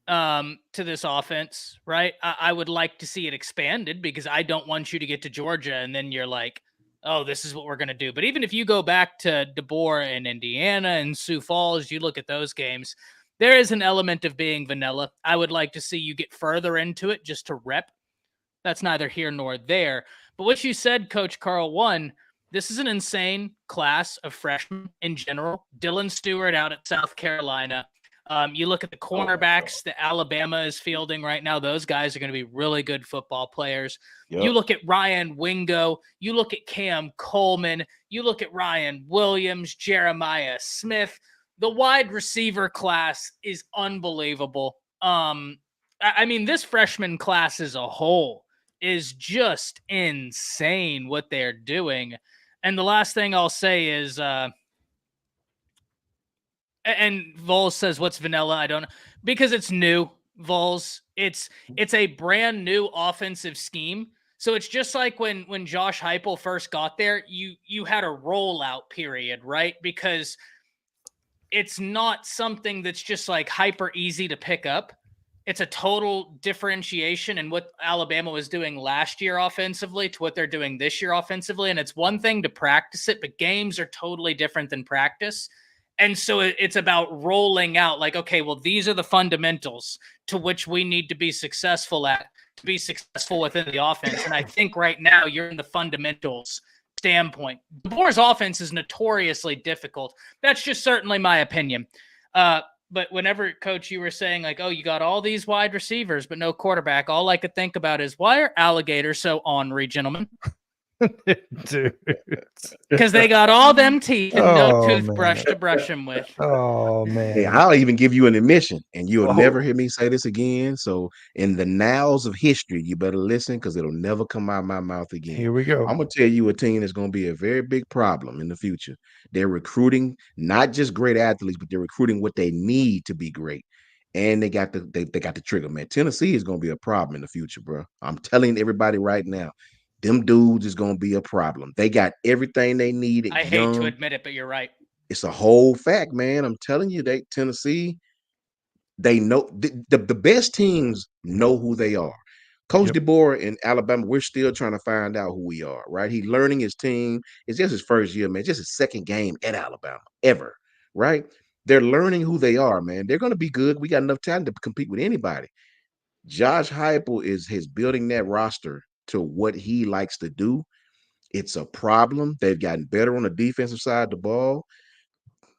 to this offense, right? I would like to see it expanded because I don't want you to get to Georgia and then you're like, oh, this is what we're going to do. But even if you go back to DeBoer in Indiana and Sioux Falls, you look at those games, there is an element of being vanilla. I would like to see you get further into it just to rep. That's neither here nor there. But what you said, Coach Carl, this is an insane class of freshmen in general. Dylan Stewart out at South Carolina. You look at the cornerbacks that Alabama is fielding right now. Those guys are going to be really good football players. Yep. You look at Ryan Wingo. You look at Cam Coleman. You look at Ryan Williams, Jeremiah Smith. The wide receiver class is unbelievable. I mean, this freshman class as a whole is just insane what they're doing. And the last thing I'll say is, and Vols says, what's vanilla? I don't know. Because it's new, Vols. It's a brand new offensive scheme. So it's just like when Josh Heupel first got there, you had a rollout period, right? Because it's not something that's just like hyper easy to pick up. It's a total differentiation in what Alabama was doing last year offensively to what they're doing this year offensively. And it's one thing to practice it, but games are totally different than practice. And so it's about rolling out like, okay, well, these are the fundamentals to which we need to be successful at to be successful within the offense. And I think right now you're in the fundamentals standpoint. DeBoer's offense is notoriously difficult. That's just certainly my opinion. But whenever, Coach, you were saying like, oh, you got all these wide receivers, but no quarterback, all I could think about is why are alligators so ornery, gentlemen? Dude. Because they got all them teeth and no toothbrush to brush them with. Oh, man. Hey, I'll even give you an admission, and you'll never hear me say this again. So in the nows of history, you better listen because it'll never come out of my mouth again. Here we go. I'm going to tell you a team that's going to be a very big problem in the future. They're recruiting not just great athletes, but they're recruiting what they need to be great. And they got the trigger, man. Tennessee is going to be a problem in the future, bro. I'm telling everybody right now. Them dudes is going to be a problem. They got everything they need. I hate to admit it, but you're right. It's a whole fact, man. I'm telling you, Tennessee, they know the best teams know who they are. Coach DeBoer in Alabama, we're still trying to find out who we are, right? He's learning his team. It's just his first year, man. It's just his second game at Alabama ever, right? They're learning who they are, man. They're going to be good. We got enough talent to compete with anybody. Josh Heupel is building that roster to what he likes to do. It's a problem. They've gotten better on the defensive side of the ball.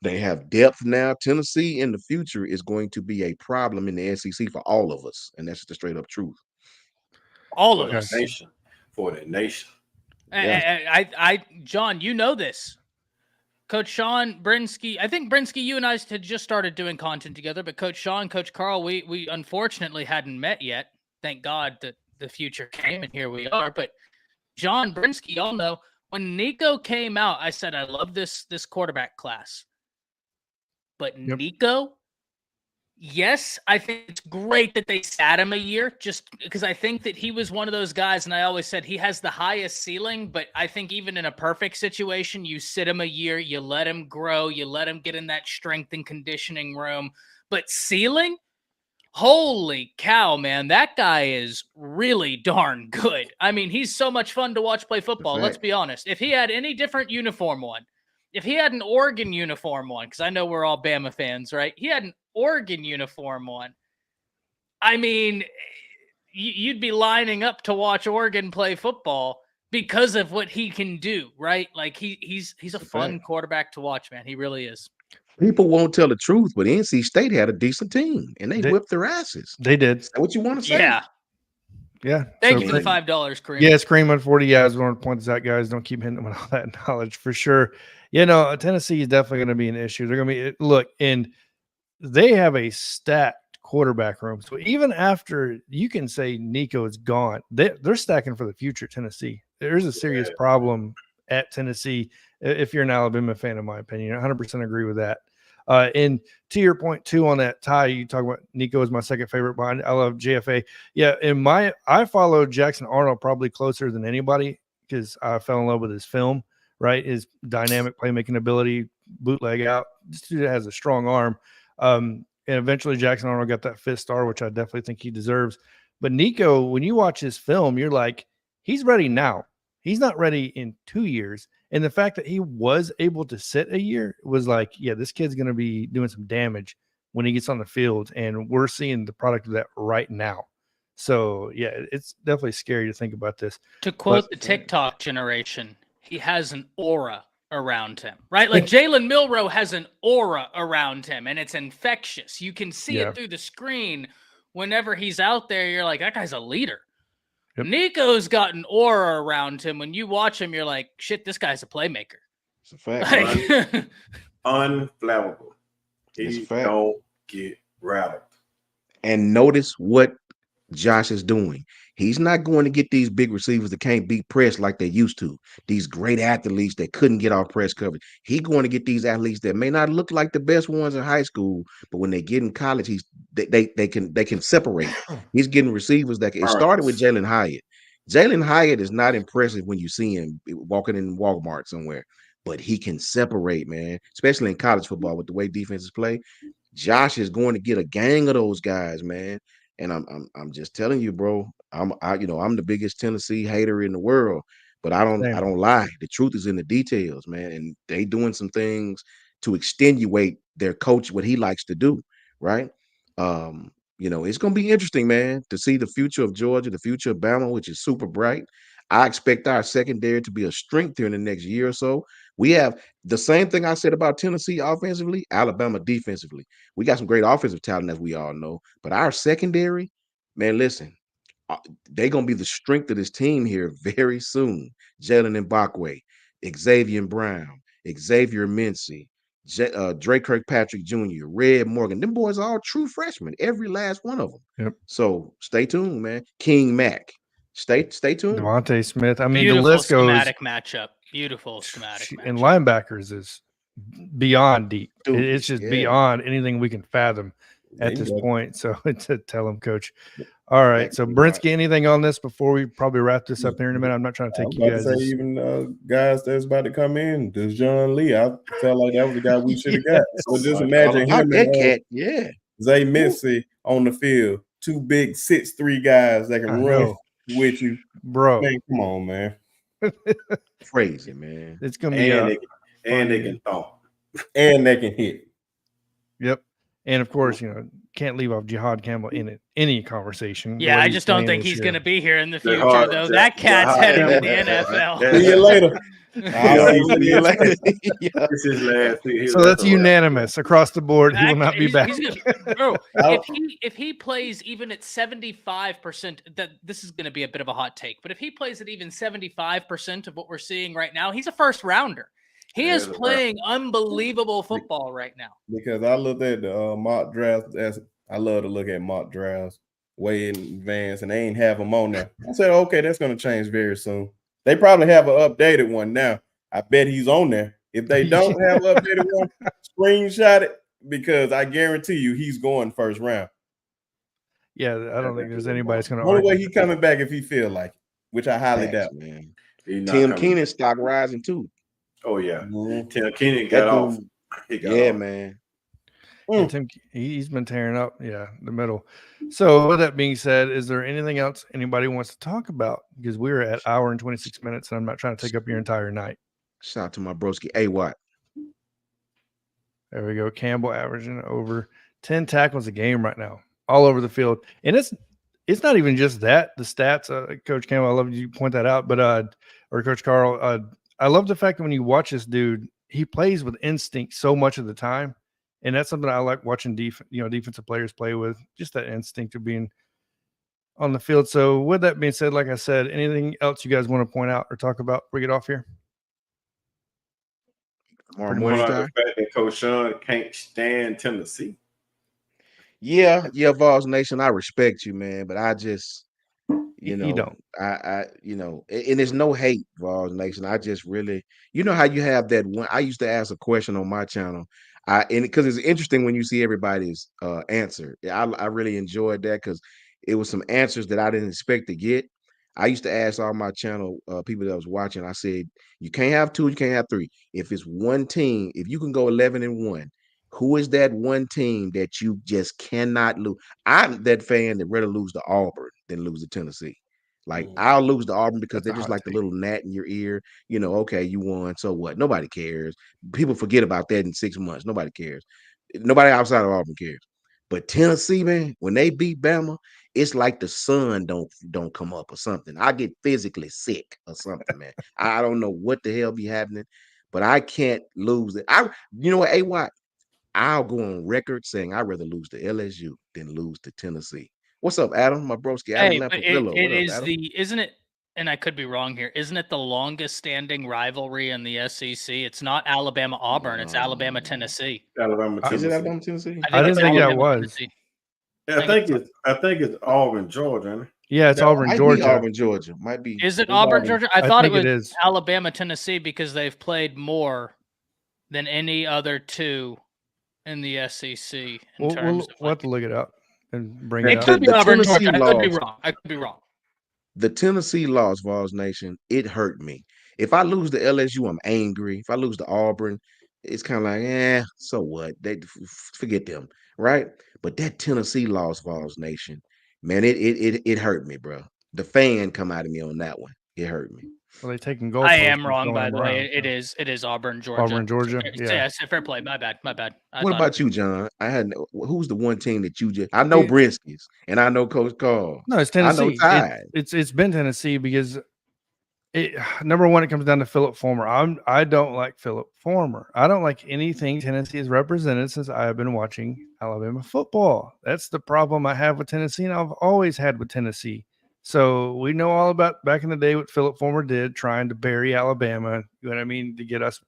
They have depth now. Tennessee in the future is going to be a problem in the SEC for all of us, and that's the straight up truth. All For of the us. nation. For the nation. I John, you know this. Coach Sean Brinsky, I think Brinsky, you and I had just started doing content together, but Coach Sean, Coach Carl, we unfortunately hadn't met yet. Thank God that the future came, and here we are. But John Brinsky, y'all know, when Nico came out, I said, I love this quarterback class. But Nico, yes, I think it's great that they sat him a year, just because I think that he was one of those guys, and I always said he has the highest ceiling, but I think even in a perfect situation, you sit him a year, you let him grow, you let him get in that strength and conditioning room. But ceiling? Holy cow, man, that guy is really darn good. I mean, he's so much fun to watch play football. Let's be honest. If he had any different uniform on, if he had an Oregon uniform on, because I know we're all Bama fans, right? He had an Oregon uniform on. I mean, you'd be lining up to watch Oregon play football because of what he can do, right? Like he's a fun quarterback to watch, man. He really is. People won't tell the truth, but NC State had a decent team, and they whipped their asses. They did. Is that what you want to say? Yeah. Thank you for the $5, Kareem. Yeah, Scream 140. Yeah, I was going to point this out, guys. Don't keep hitting them with all that knowledge for sure. You know, Tennessee is definitely going to be an issue. They're going to be, look, and they have a stacked quarterback room. So even after you can say Nico is gone, they're stacking for the future. Tennessee, there's a serious problem at Tennessee. If you're an Alabama fan, in my opinion, 100% agree with that. And to your point too on that tie, you talk about Nico is my second favorite behind. I love JFA. Yeah, I followed Jackson Arnold probably closer than anybody because I fell in love with his film. Right, his dynamic playmaking ability, bootleg out. This dude has a strong arm. And eventually Jackson Arnold got that 5th star, which I definitely think he deserves. But Nico, when you watch his film, you're like, he's ready now. He's not ready in 2 years. And the fact that he was able to sit a year was like, yeah, this kid's going to be doing some damage when he gets on the field. And we're seeing the product of that right now. So, yeah, it's definitely scary to think about this. To quote the TikTok generation, he has an aura around him, right? Like Jalen Milroe has an aura around him, and it's infectious. You can see it through the screen whenever he's out there. You're like, that guy's a leader. Yep. Nico's got an aura around him. When you watch him, you're like, shit, this guy's a playmaker. It's a fact. Like, unflammable. He don't get rattled. And notice what Josh is doing. He's not going to get these big receivers that can't beat press like they used to. These great athletes that couldn't get off press coverage. He's going to get these athletes that may not look like the best ones in high school, but when they get in college, they can separate. He's getting receivers that it started with Jalen Hyatt. Jalen Hyatt is not impressive when you see him walking in Walmart somewhere, but he can separate, man, especially in college football with the way defenses play. Josh is going to get a gang of those guys, man. And I'm just telling you, bro. I'm the biggest Tennessee hater in the world, but I don't lie. The truth is in the details, man. And they doing some things to extenuate their coach, what he likes to do, right? It's gonna be interesting, man, to see the future of Georgia, the future of Bama, which is super bright. I expect our secondary to be a strength here in the next year or so. We have the same thing I said about Tennessee offensively, Alabama defensively. We got some great offensive talent, as we all know, but our secondary, man, listen, they're going to be the strength of this team here very soon. Jalen Mbakwe, Xavier Brown, Xavier Mincy, Drake Kirkpatrick Jr., Red Morgan. Them boys are all true freshmen, every last one of them. Yep. So stay tuned, man. King Mac. Stay tuned. Devontae Smith. I mean, beautiful the list goes. Schematic matchup. Beautiful schematic matchup. And linebackers is beyond deep. It's just beyond anything we can fathom at this point. So to tell him, Coach. All right. So Brinsky, anything on this before we probably wrap this up here in a minute? I'm not trying to take you guys. Even guys that's about to come in, this John Lee. I felt like that was the guy we should have got. So just imagine him and Zay Missy on the field. 2 big 6'3" guys that can run with you, bro. Man, come on, man. Crazy, man. It's gonna be and they can thump. And they can hit. Yep. And of course, can't leave off Jihad Campbell in any conversation. Yeah, what I he's just don't playing think this he's year. going to be here in the They're future, hard. though. They're- That cat's they're heading to hard. the NFL. Yeah. See you later. Yeah, See you later. Yeah. This is last. So that's unanimous across the board. He will not be back. He's gonna, bro, if he plays even at 75%, that this is going to be a bit of a hot take, but if he plays at even 75% of what we're seeing right now, he's a first rounder. He is playing unbelievable football right now. Because I looked at the mock drafts. I love to look at mock drafts way in advance, and they ain't have them on there. I said, okay, that's going to change very soon. They probably have an updated one now. I bet he's on there. If they don't have an updated one, screenshot it, because I guarantee you he's going first round. Yeah, I don't think there's anybody that's going to. Only way he coming back if he feel like it, which I highly doubt. Man. Tim Keenan stock rising too. Oh yeah, Mhm. Tim Keenan got off. He got off. Man. Yeah, Tim, he's been tearing up, the middle. So with that being said, is there anything else anybody wants to talk about? Because we're at hour and 26 minutes, and I'm not trying to take up your entire night. Shout out to my broski. Hey, what? There we go. Campbell averaging over 10 tackles a game right now, all over the field. And it's not even just that, the stats, Coach Campbell, I love you point that out, but or Coach Carl, I love the fact that when you watch this dude, he plays with instinct so much of the time. And that's something I like watching defensive players play with, just that instinct of being on the field. So with that being said, like I said, anything else you guys want to point out or talk about before we get off here? Tomorrow morning The fact that Coach Sean can't stand Tennessee. Yeah, Vols Nation, I respect you, man, but I just, You don't. And there's no hate, Vols Nation. I just really, how you have that one. I used to ask a question on my channel, and because it's interesting when you see everybody's answer. I really enjoyed that because it was some answers that I didn't expect to get. I used to ask all my channel people that was watching. I said, you can't have two, you can't have three. If it's one team, if you can go 11-1. Who is that one team that you just cannot lose? I'm that fan that rather lose to Auburn than lose to Tennessee. Like, I'll lose to Auburn because they're just like the little gnat in your ear. Okay, you won, so what? Nobody cares. People forget about that in 6 months. Nobody cares. Nobody outside of Auburn cares. But Tennessee, man, when they beat Bama, it's like the sun don't come up or something. I get physically sick or something, man. I don't know what the hell be happening, but I can't lose it. You know what, AY? I'll go on record saying I'd rather lose to LSU than lose to Tennessee. What's up, Adam? My broski, Adam Hey, but Lamparello. it What up, is Adam? isn't it? And I could be wrong here. Isn't it the longest standing rivalry in the SEC? It's not Alabama Auburn. It's Alabama Tennessee. Alabama, Is Tennessee. it Alabama, Tennessee? I didn't it's think that Alabama, was. Tennessee. I think it's Auburn, Georgia. Isn't it? Yeah, it's Auburn, Might Georgia. Be Auburn, Georgia. Might be. Is it Auburn, Georgia? I thought it think was it is. Alabama, Tennessee because they've played more than any other two in the SEC in terms of We'll have to look it up and bring it it up. could be Auburn, Tennessee Georgia. loss. I could be wrong. The Tennessee loss, Vols Nation, it hurt me. If I lose to LSU, I'm angry. If I lose to Auburn, it's kind of like, so what? They forget them, right? But that Tennessee loss, Vols Nation, man, it hurt me, bro. The fan come out of me on that one. It hurt me. Well, they taking goals. I am wrong, by the way. It is Auburn, Georgia. Auburn, Georgia. Yeah, fair play. My bad. What about you, John? Who's the one team that you just? I know Brinskis and I know Coach Carl. No, it's Tennessee. I know Tide. It's been Tennessee because number one, it comes down to Philip Fulmer. I don't like Philip Fulmer. I don't like anything Tennessee has represented since I have been watching Alabama football. That's the problem I have with Tennessee, and I've always had with Tennessee. So we know all about back in the day what Philip Fulmer did, trying to bury Alabama. You know what I mean, to get us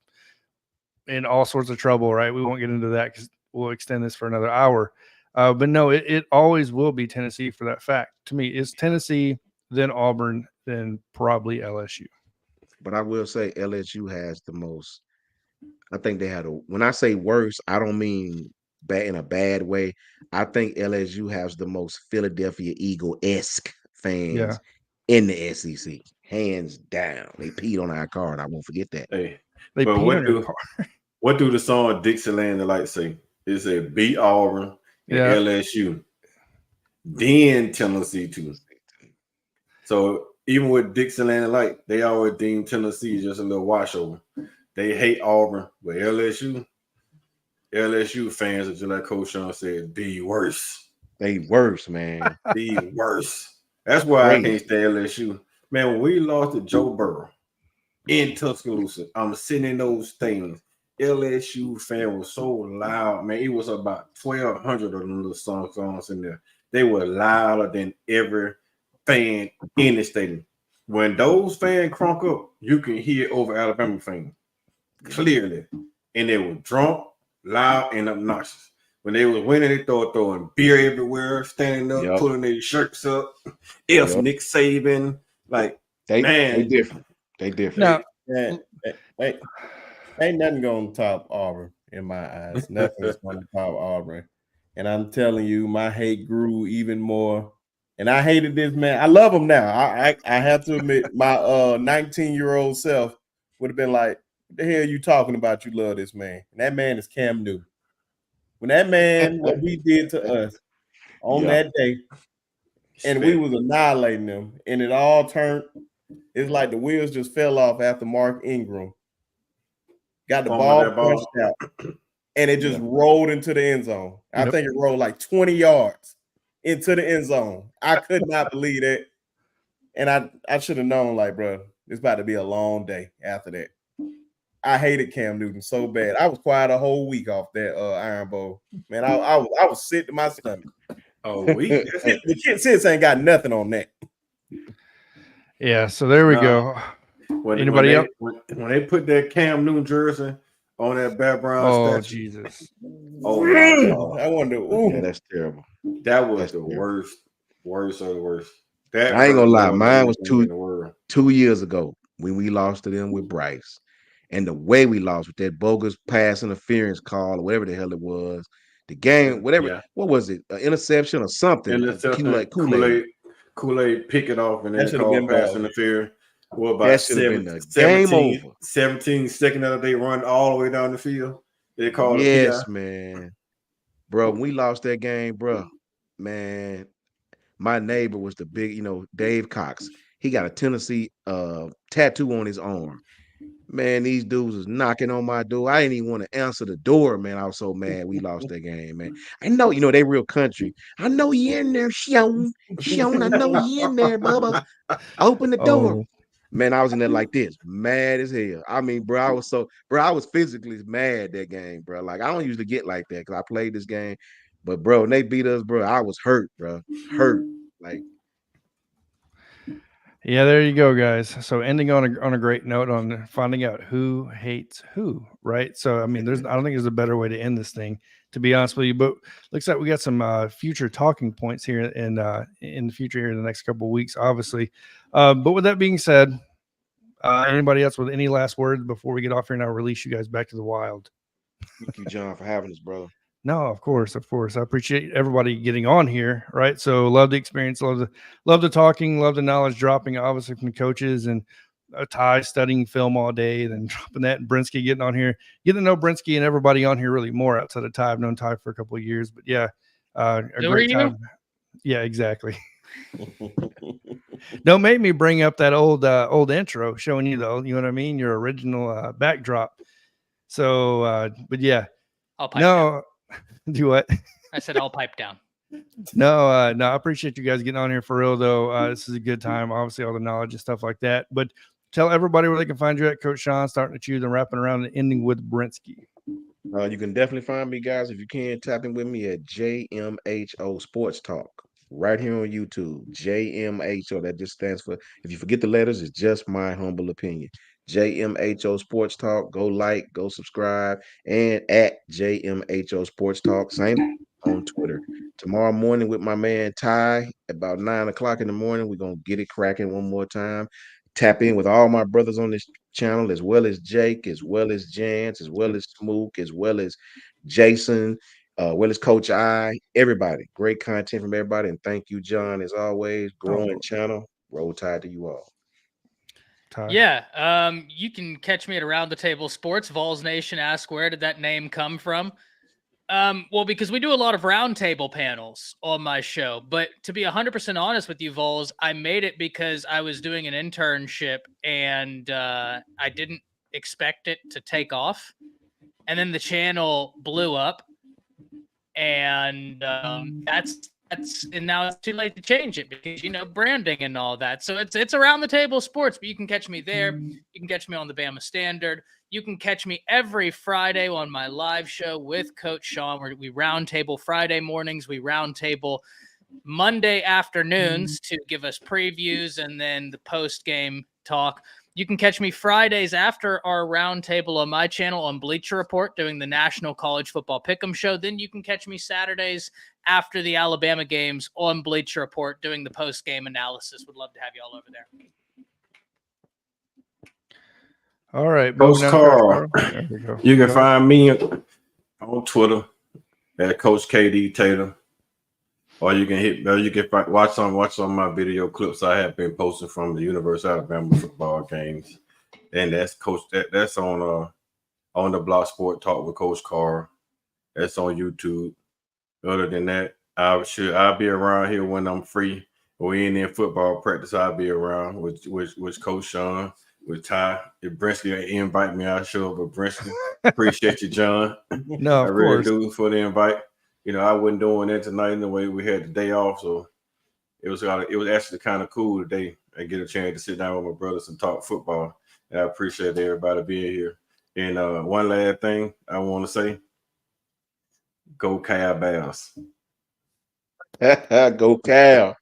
in all sorts of trouble. Right? We won't get into that because we'll extend this for another hour. But no, it always will be Tennessee for that fact. To me, it's Tennessee, then Auburn, then probably LSU. But I will say LSU has the most. I think they had when I say worse, I don't mean bad in a bad way. I think LSU has the most Philadelphia Eagle-esque fans in the SEC. Hands down. They peed on our car, and I won't forget that. Hey, they but peed on your car. What do the song Dixieland Delight say? It said beat Auburn and LSU. Then Tennessee too. So even with Dixieland Delight, they always deem Tennessee just a little washover. They hate Auburn with LSU. LSU fans are just like Coach Sean said, the worst. They worse, man. The worst. That's why I can't Crazy. stand LSU. Man, when we lost to Joe Burrow in Tuscaloosa, I'm sitting in those things. LSU fan was so loud, man. It was about 1,200 of them little songs in there. They were louder than every fan in the stadium. When those fans crunk up, you can hear over Alabama fans clearly. And they were drunk, loud, and obnoxious. When they was winning, they throwing beer everywhere, standing up, Yep. pulling their shirts up. If Yep. Nick Saban, like They man, different. They different. Now, Ain't nothing going to top Auburn in my eyes. Nothing is going to top Auburn. And I'm telling you, my hate grew even more. And I hated this man. I love him now. I have to admit, my 19-year-old self would have been like, "What the hell are you talking about? You love this man." And that man is Cam Newton. When that man, what he did to us on Yeah. that day, and we was annihilating them, and it all turned. It's like the wheels just fell off after Mark Ingram got the ball punched out, and it just rolled into the end zone. I think it rolled like 20 yards into the end zone. I could not believe it. And I should have known, like, bro, it's about to be a long day after that. I hated Cam Newton so bad. I was quiet a whole week off that Iron Bowl. Man, I was sick to my stomach. A week? The kid since ain't got nothing on that. Yeah, so there we go. Anybody else? When they put that Cam Newton jersey on that Bear Brown statue. Jesus. Oh, my God. I wonder. Yeah, that's terrible. That was the worst of the worst. That I ain't gonna lie, more mine than was anything in the world. 2 years ago when we lost to them with Bryce. And the way we lost with that bogus pass interference call or whatever the hell it was, the game, whatever, what was it? An interception or something? Interception, Kool-Aid pick it off and then call pass interference. What about that should have been the game over. 17 seconds that they run all the way down the field. They call it PI. Man. Bro, when we lost that game, bro, man, my neighbor was the big, Dave Cox. He got a Tennessee tattoo on his arm. Man, these dudes was knocking on my door. I didn't even want to answer the door, man. I was so mad we lost that game, man. I know, they real country. I know you in there, Sean. I know you in there, Bubba. Open the door. Man, I was in there like this, mad as hell. I mean, bro, I was physically mad that game, bro. Like, I don't usually get like that because I played this game. But, bro, when they beat us, bro, I was hurt, bro. Hurt. Like, yeah, there you go, guys. So ending on a great note on finding out who hates who, right? So I mean, I don't think there's a better way to end this thing, to be honest with you. But looks like we got some future talking points here in the future here in the next couple of weeks, obviously. But with that being said, anybody else with any last words before we get off here and I'll release you guys back to the wild? Thank you, John, for having us, brother. No, of course. I appreciate everybody getting on here, right? So love the experience, love the talking, love the knowledge dropping, obviously from the coaches and Ty studying film all day, then dropping that, and Brinsky getting on here, getting to know Brinsky and everybody on here really more outside of Ty. I've known Ty for a couple of years, but yeah, a great time. Yeah, exactly. Don't make me bring up that old intro showing you though. You know what I mean? Your original backdrop. So, but yeah, I'll pipe down. Do what? I said I'll pipe down. No, I appreciate you guys getting on here for real though. This is a good time. Obviously, all the knowledge and stuff like that. But tell everybody where they can find you at, Coach Sean, starting at you, then wrapping around and ending with Brinsky. You can definitely find me, guys, if you can, tap in with me at JMHO Sports Talk right here on YouTube. JMHO, that just stands for, if you forget the letters, it's just my humble opinion. JMHO Sports Talk. Go like, go subscribe, and at JMHO Sports Talk. Same on Twitter. Tomorrow morning with my man Ty, about 9 o'clock in the morning, we're gonna get it cracking one more time. Tap in with all my brothers on this channel, as well as Jake, as well as Jance, as well as Smook, as well as Jason, well as Coach I. Everybody, great content from everybody, and thank you, John, as always. Growing channel. Roll Tide to you all. Yeah, you can catch me at Around the Table Sports. Vols Nation asks, where did that name come from? Well, because we do a lot of roundtable panels on my show, but to be 100% honest with you, Vols, I made it because I was doing an internship and I didn't expect it to take off. and then the channel blew up, and that's and now it's too late to change it because branding and all that. So it's around the table sports, but you can catch me there. You can catch me on the Bama Standard. You can catch me every Friday on my live show with Coach Sean, where we roundtable Friday mornings. We roundtable Monday afternoons to give us previews and then the post-game talk. You can catch me Fridays after our roundtable on my channel on Bleacher Report doing the National College Football Pick'em Show. Then you can catch me Saturdays after the Alabama games on Bleacher Report doing the post-game analysis. Would love to have you all over there. All right, Coach moving on to Carl. There we go. You can Go ahead. find me on Twitter at Coach KD Taylor, or you can watch some of my video clips I have been posting from the University of Alabama football games, and that's that's on the Block Sport Talk with Coach Carl. That's on YouTube. Other than that, I'll be around here when I'm free. We ain't in football practice. I'll be around with Coach Sean, with Ty. If Brinsky invite me, I'll show up with Brinsky. Appreciate you, John. No, I of really course. do for the invite. I wasn't doing that tonight anyway. We had the day off, so it was actually kind of cool today. I get a chance to sit down with my brothers and talk football. And I appreciate everybody being here. And one last thing I want to say: go Cowboys. Go Cal.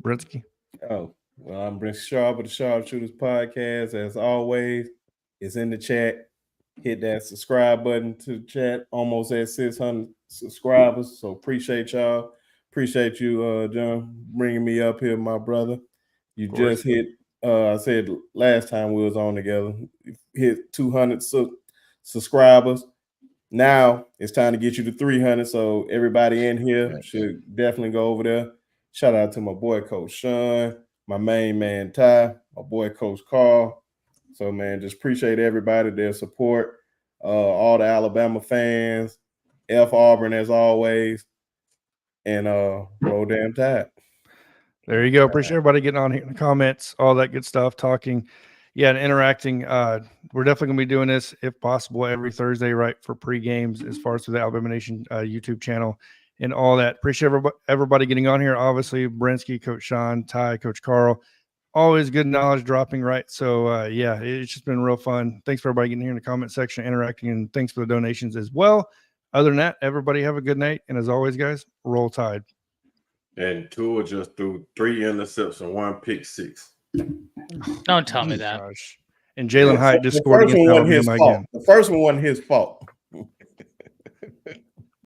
Brinsky. Oh, well, I'm Brent Sharp with the Sharpshooters Podcast. As always, it's in the chat. Hit that subscribe button to the chat. Almost at 600 subscribers. So appreciate y'all. Appreciate you, John, bringing me up here, my brother. You just hit, I said last time we was on together, hit 200 subscribers. Now it's time to get you to 300. So everybody in here should definitely go over there. Shout out to my boy, Coach Sean, my main man, Ty, my boy, Coach Carl. So, man, just appreciate everybody, their support, all the Alabama fans, F Auburn as always, and Roll Damn Tide. There you go. Appreciate everybody getting on here in the comments, all that good stuff, talking, and interacting. We're definitely going to be doing this, if possible, every Thursday, right, for pre-games as far as to the Alabama Nation YouTube channel and all that. Appreciate everybody getting on here. Obviously, Brinsky, Coach Sean, Ty, Coach Carl. Always good knowledge dropping, right? So, it's just been real fun. Thanks for everybody getting here in the comment section, interacting, and thanks for the donations as well. Other than that, everybody have a good night. And as always, guys, roll Tide. And Tua just threw 3 interceptions and 1 pick six. Don't tell me that. Gosh. And Jalen Hyatt just scored against Alabama again. The first one wasn't his fault.